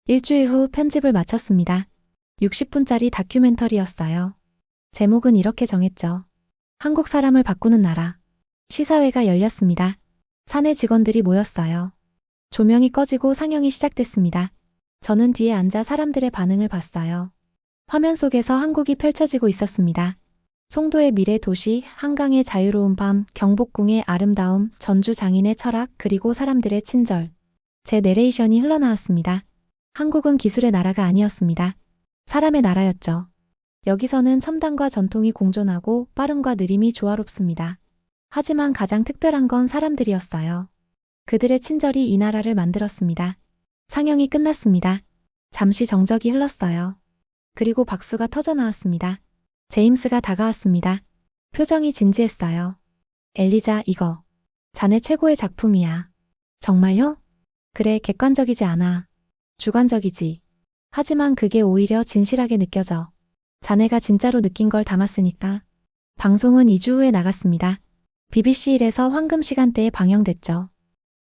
일주일 후 편집을 마쳤습니다. 60분짜리 다큐멘터리였어요. 제목은 이렇게 정했죠. 한국 사람을 바꾸는 나라. 시사회가 열렸습니다. 사내 직원들이 모였어요. 조명이 꺼지고 상영이 시작됐습니다. 저는 뒤에 앉아 사람들의 반응을 봤어요. 화면 속에서 한국이 펼쳐지고 있었습니다. 송도의 미래 도시, 한강의 자유로운 밤, 경복궁의 아름다움, 전주 장인의 철학, 그리고 사람들의 친절. 제 내레이션이 흘러나왔습니다. 한국은 기술의 나라가 아니었습니다. 사람의 나라였죠. 여기서는 첨단과 전통이 공존하고 빠름과 느림이 조화롭습니다. 하지만 가장 특별한 건 사람들이었어요. 그들의 친절이 이 나라를 만들었습니다. 상영이 끝났습니다. 잠시 정적이 흘렀어요. 그리고 박수가 터져나왔습니다. 제임스가 다가왔습니다. 표정이 진지했어요. 엘리자, 이거. 자네 최고의 작품이야. 정말요? 그래, 객관적이지 않아. 주관적이지. 하지만 그게 오히려 진실하게 느껴져. 자네가 진짜로 느낀 걸 담았으니까. 방송은 2주 후에 나갔습니다. BBC 1에서 황금 시간대에 방영됐죠.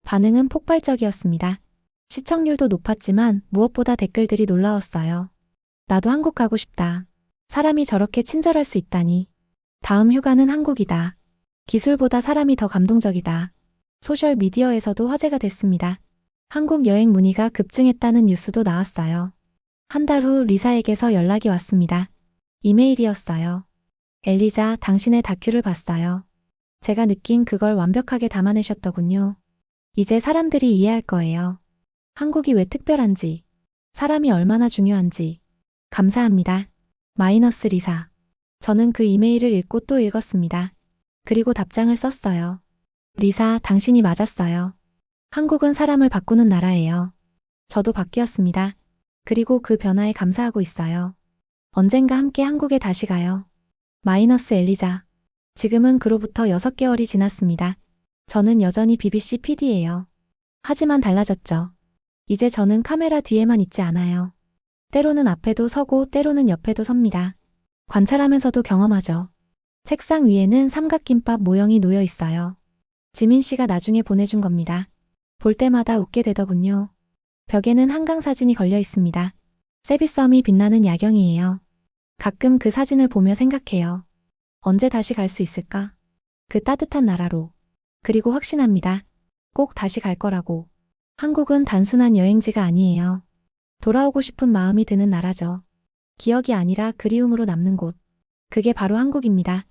반응은 폭발적이었습니다. 시청률도 높았지만 무엇보다 댓글들이 놀라웠어요. 나도 한국 가고 싶다. 사람이 저렇게 친절할 수 있다니. 다음 휴가는 한국이다. 기술보다 사람이 더 감동적이다. 소셜미디어에서도 화제가 됐습니다. 한국 여행 문의가 급증했다는 뉴스도 나왔어요. 한 달 후 리사에게서 연락이 왔습니다. 이메일이었어요. 엘리자, 당신의 다큐를 봤어요. 제가 느낀 그걸 완벽하게 담아내셨더군요. 이제 사람들이 이해할 거예요. 한국이 왜 특별한지, 사람이 얼마나 중요한지. 감사합니다. 마이너스 리사. 저는 그 이메일을 읽고 또 읽었습니다. 그리고 답장을 썼어요. 리사, 당신이 맞았어요. 한국은 사람을 바꾸는 나라예요. 저도 바뀌었습니다. 그리고 그 변화에 감사하고 있어요. 언젠가 함께 한국에 다시 가요. 마이너스 엘리자. 지금은 그로부터 6개월이 지났습니다. 저는 여전히 BBC PD예요. 하지만 달라졌죠. 이제 저는 카메라 뒤에만 있지 않아요. 때로는 앞에도 서고 때로는 옆에도 섭니다. 관찰하면서도 경험하죠. 책상 위에는 삼각김밥 모형이 놓여 있어요. 지민 씨가 나중에 보내준 겁니다. 볼 때마다 웃게 되더군요. 벽에는 한강 사진이 걸려 있습니다. 세비섬이 빛나는 야경이에요. 가끔 그 사진을 보며 생각해요. 언제 다시 갈 수 있을까? 그 따뜻한 나라로. 그리고 확신합니다. 꼭 다시 갈 거라고. 한국은 단순한 여행지가 아니에요. 돌아오고 싶은 마음이 드는 나라죠. 기억이 아니라 그리움으로 남는 곳. 그게 바로 한국입니다.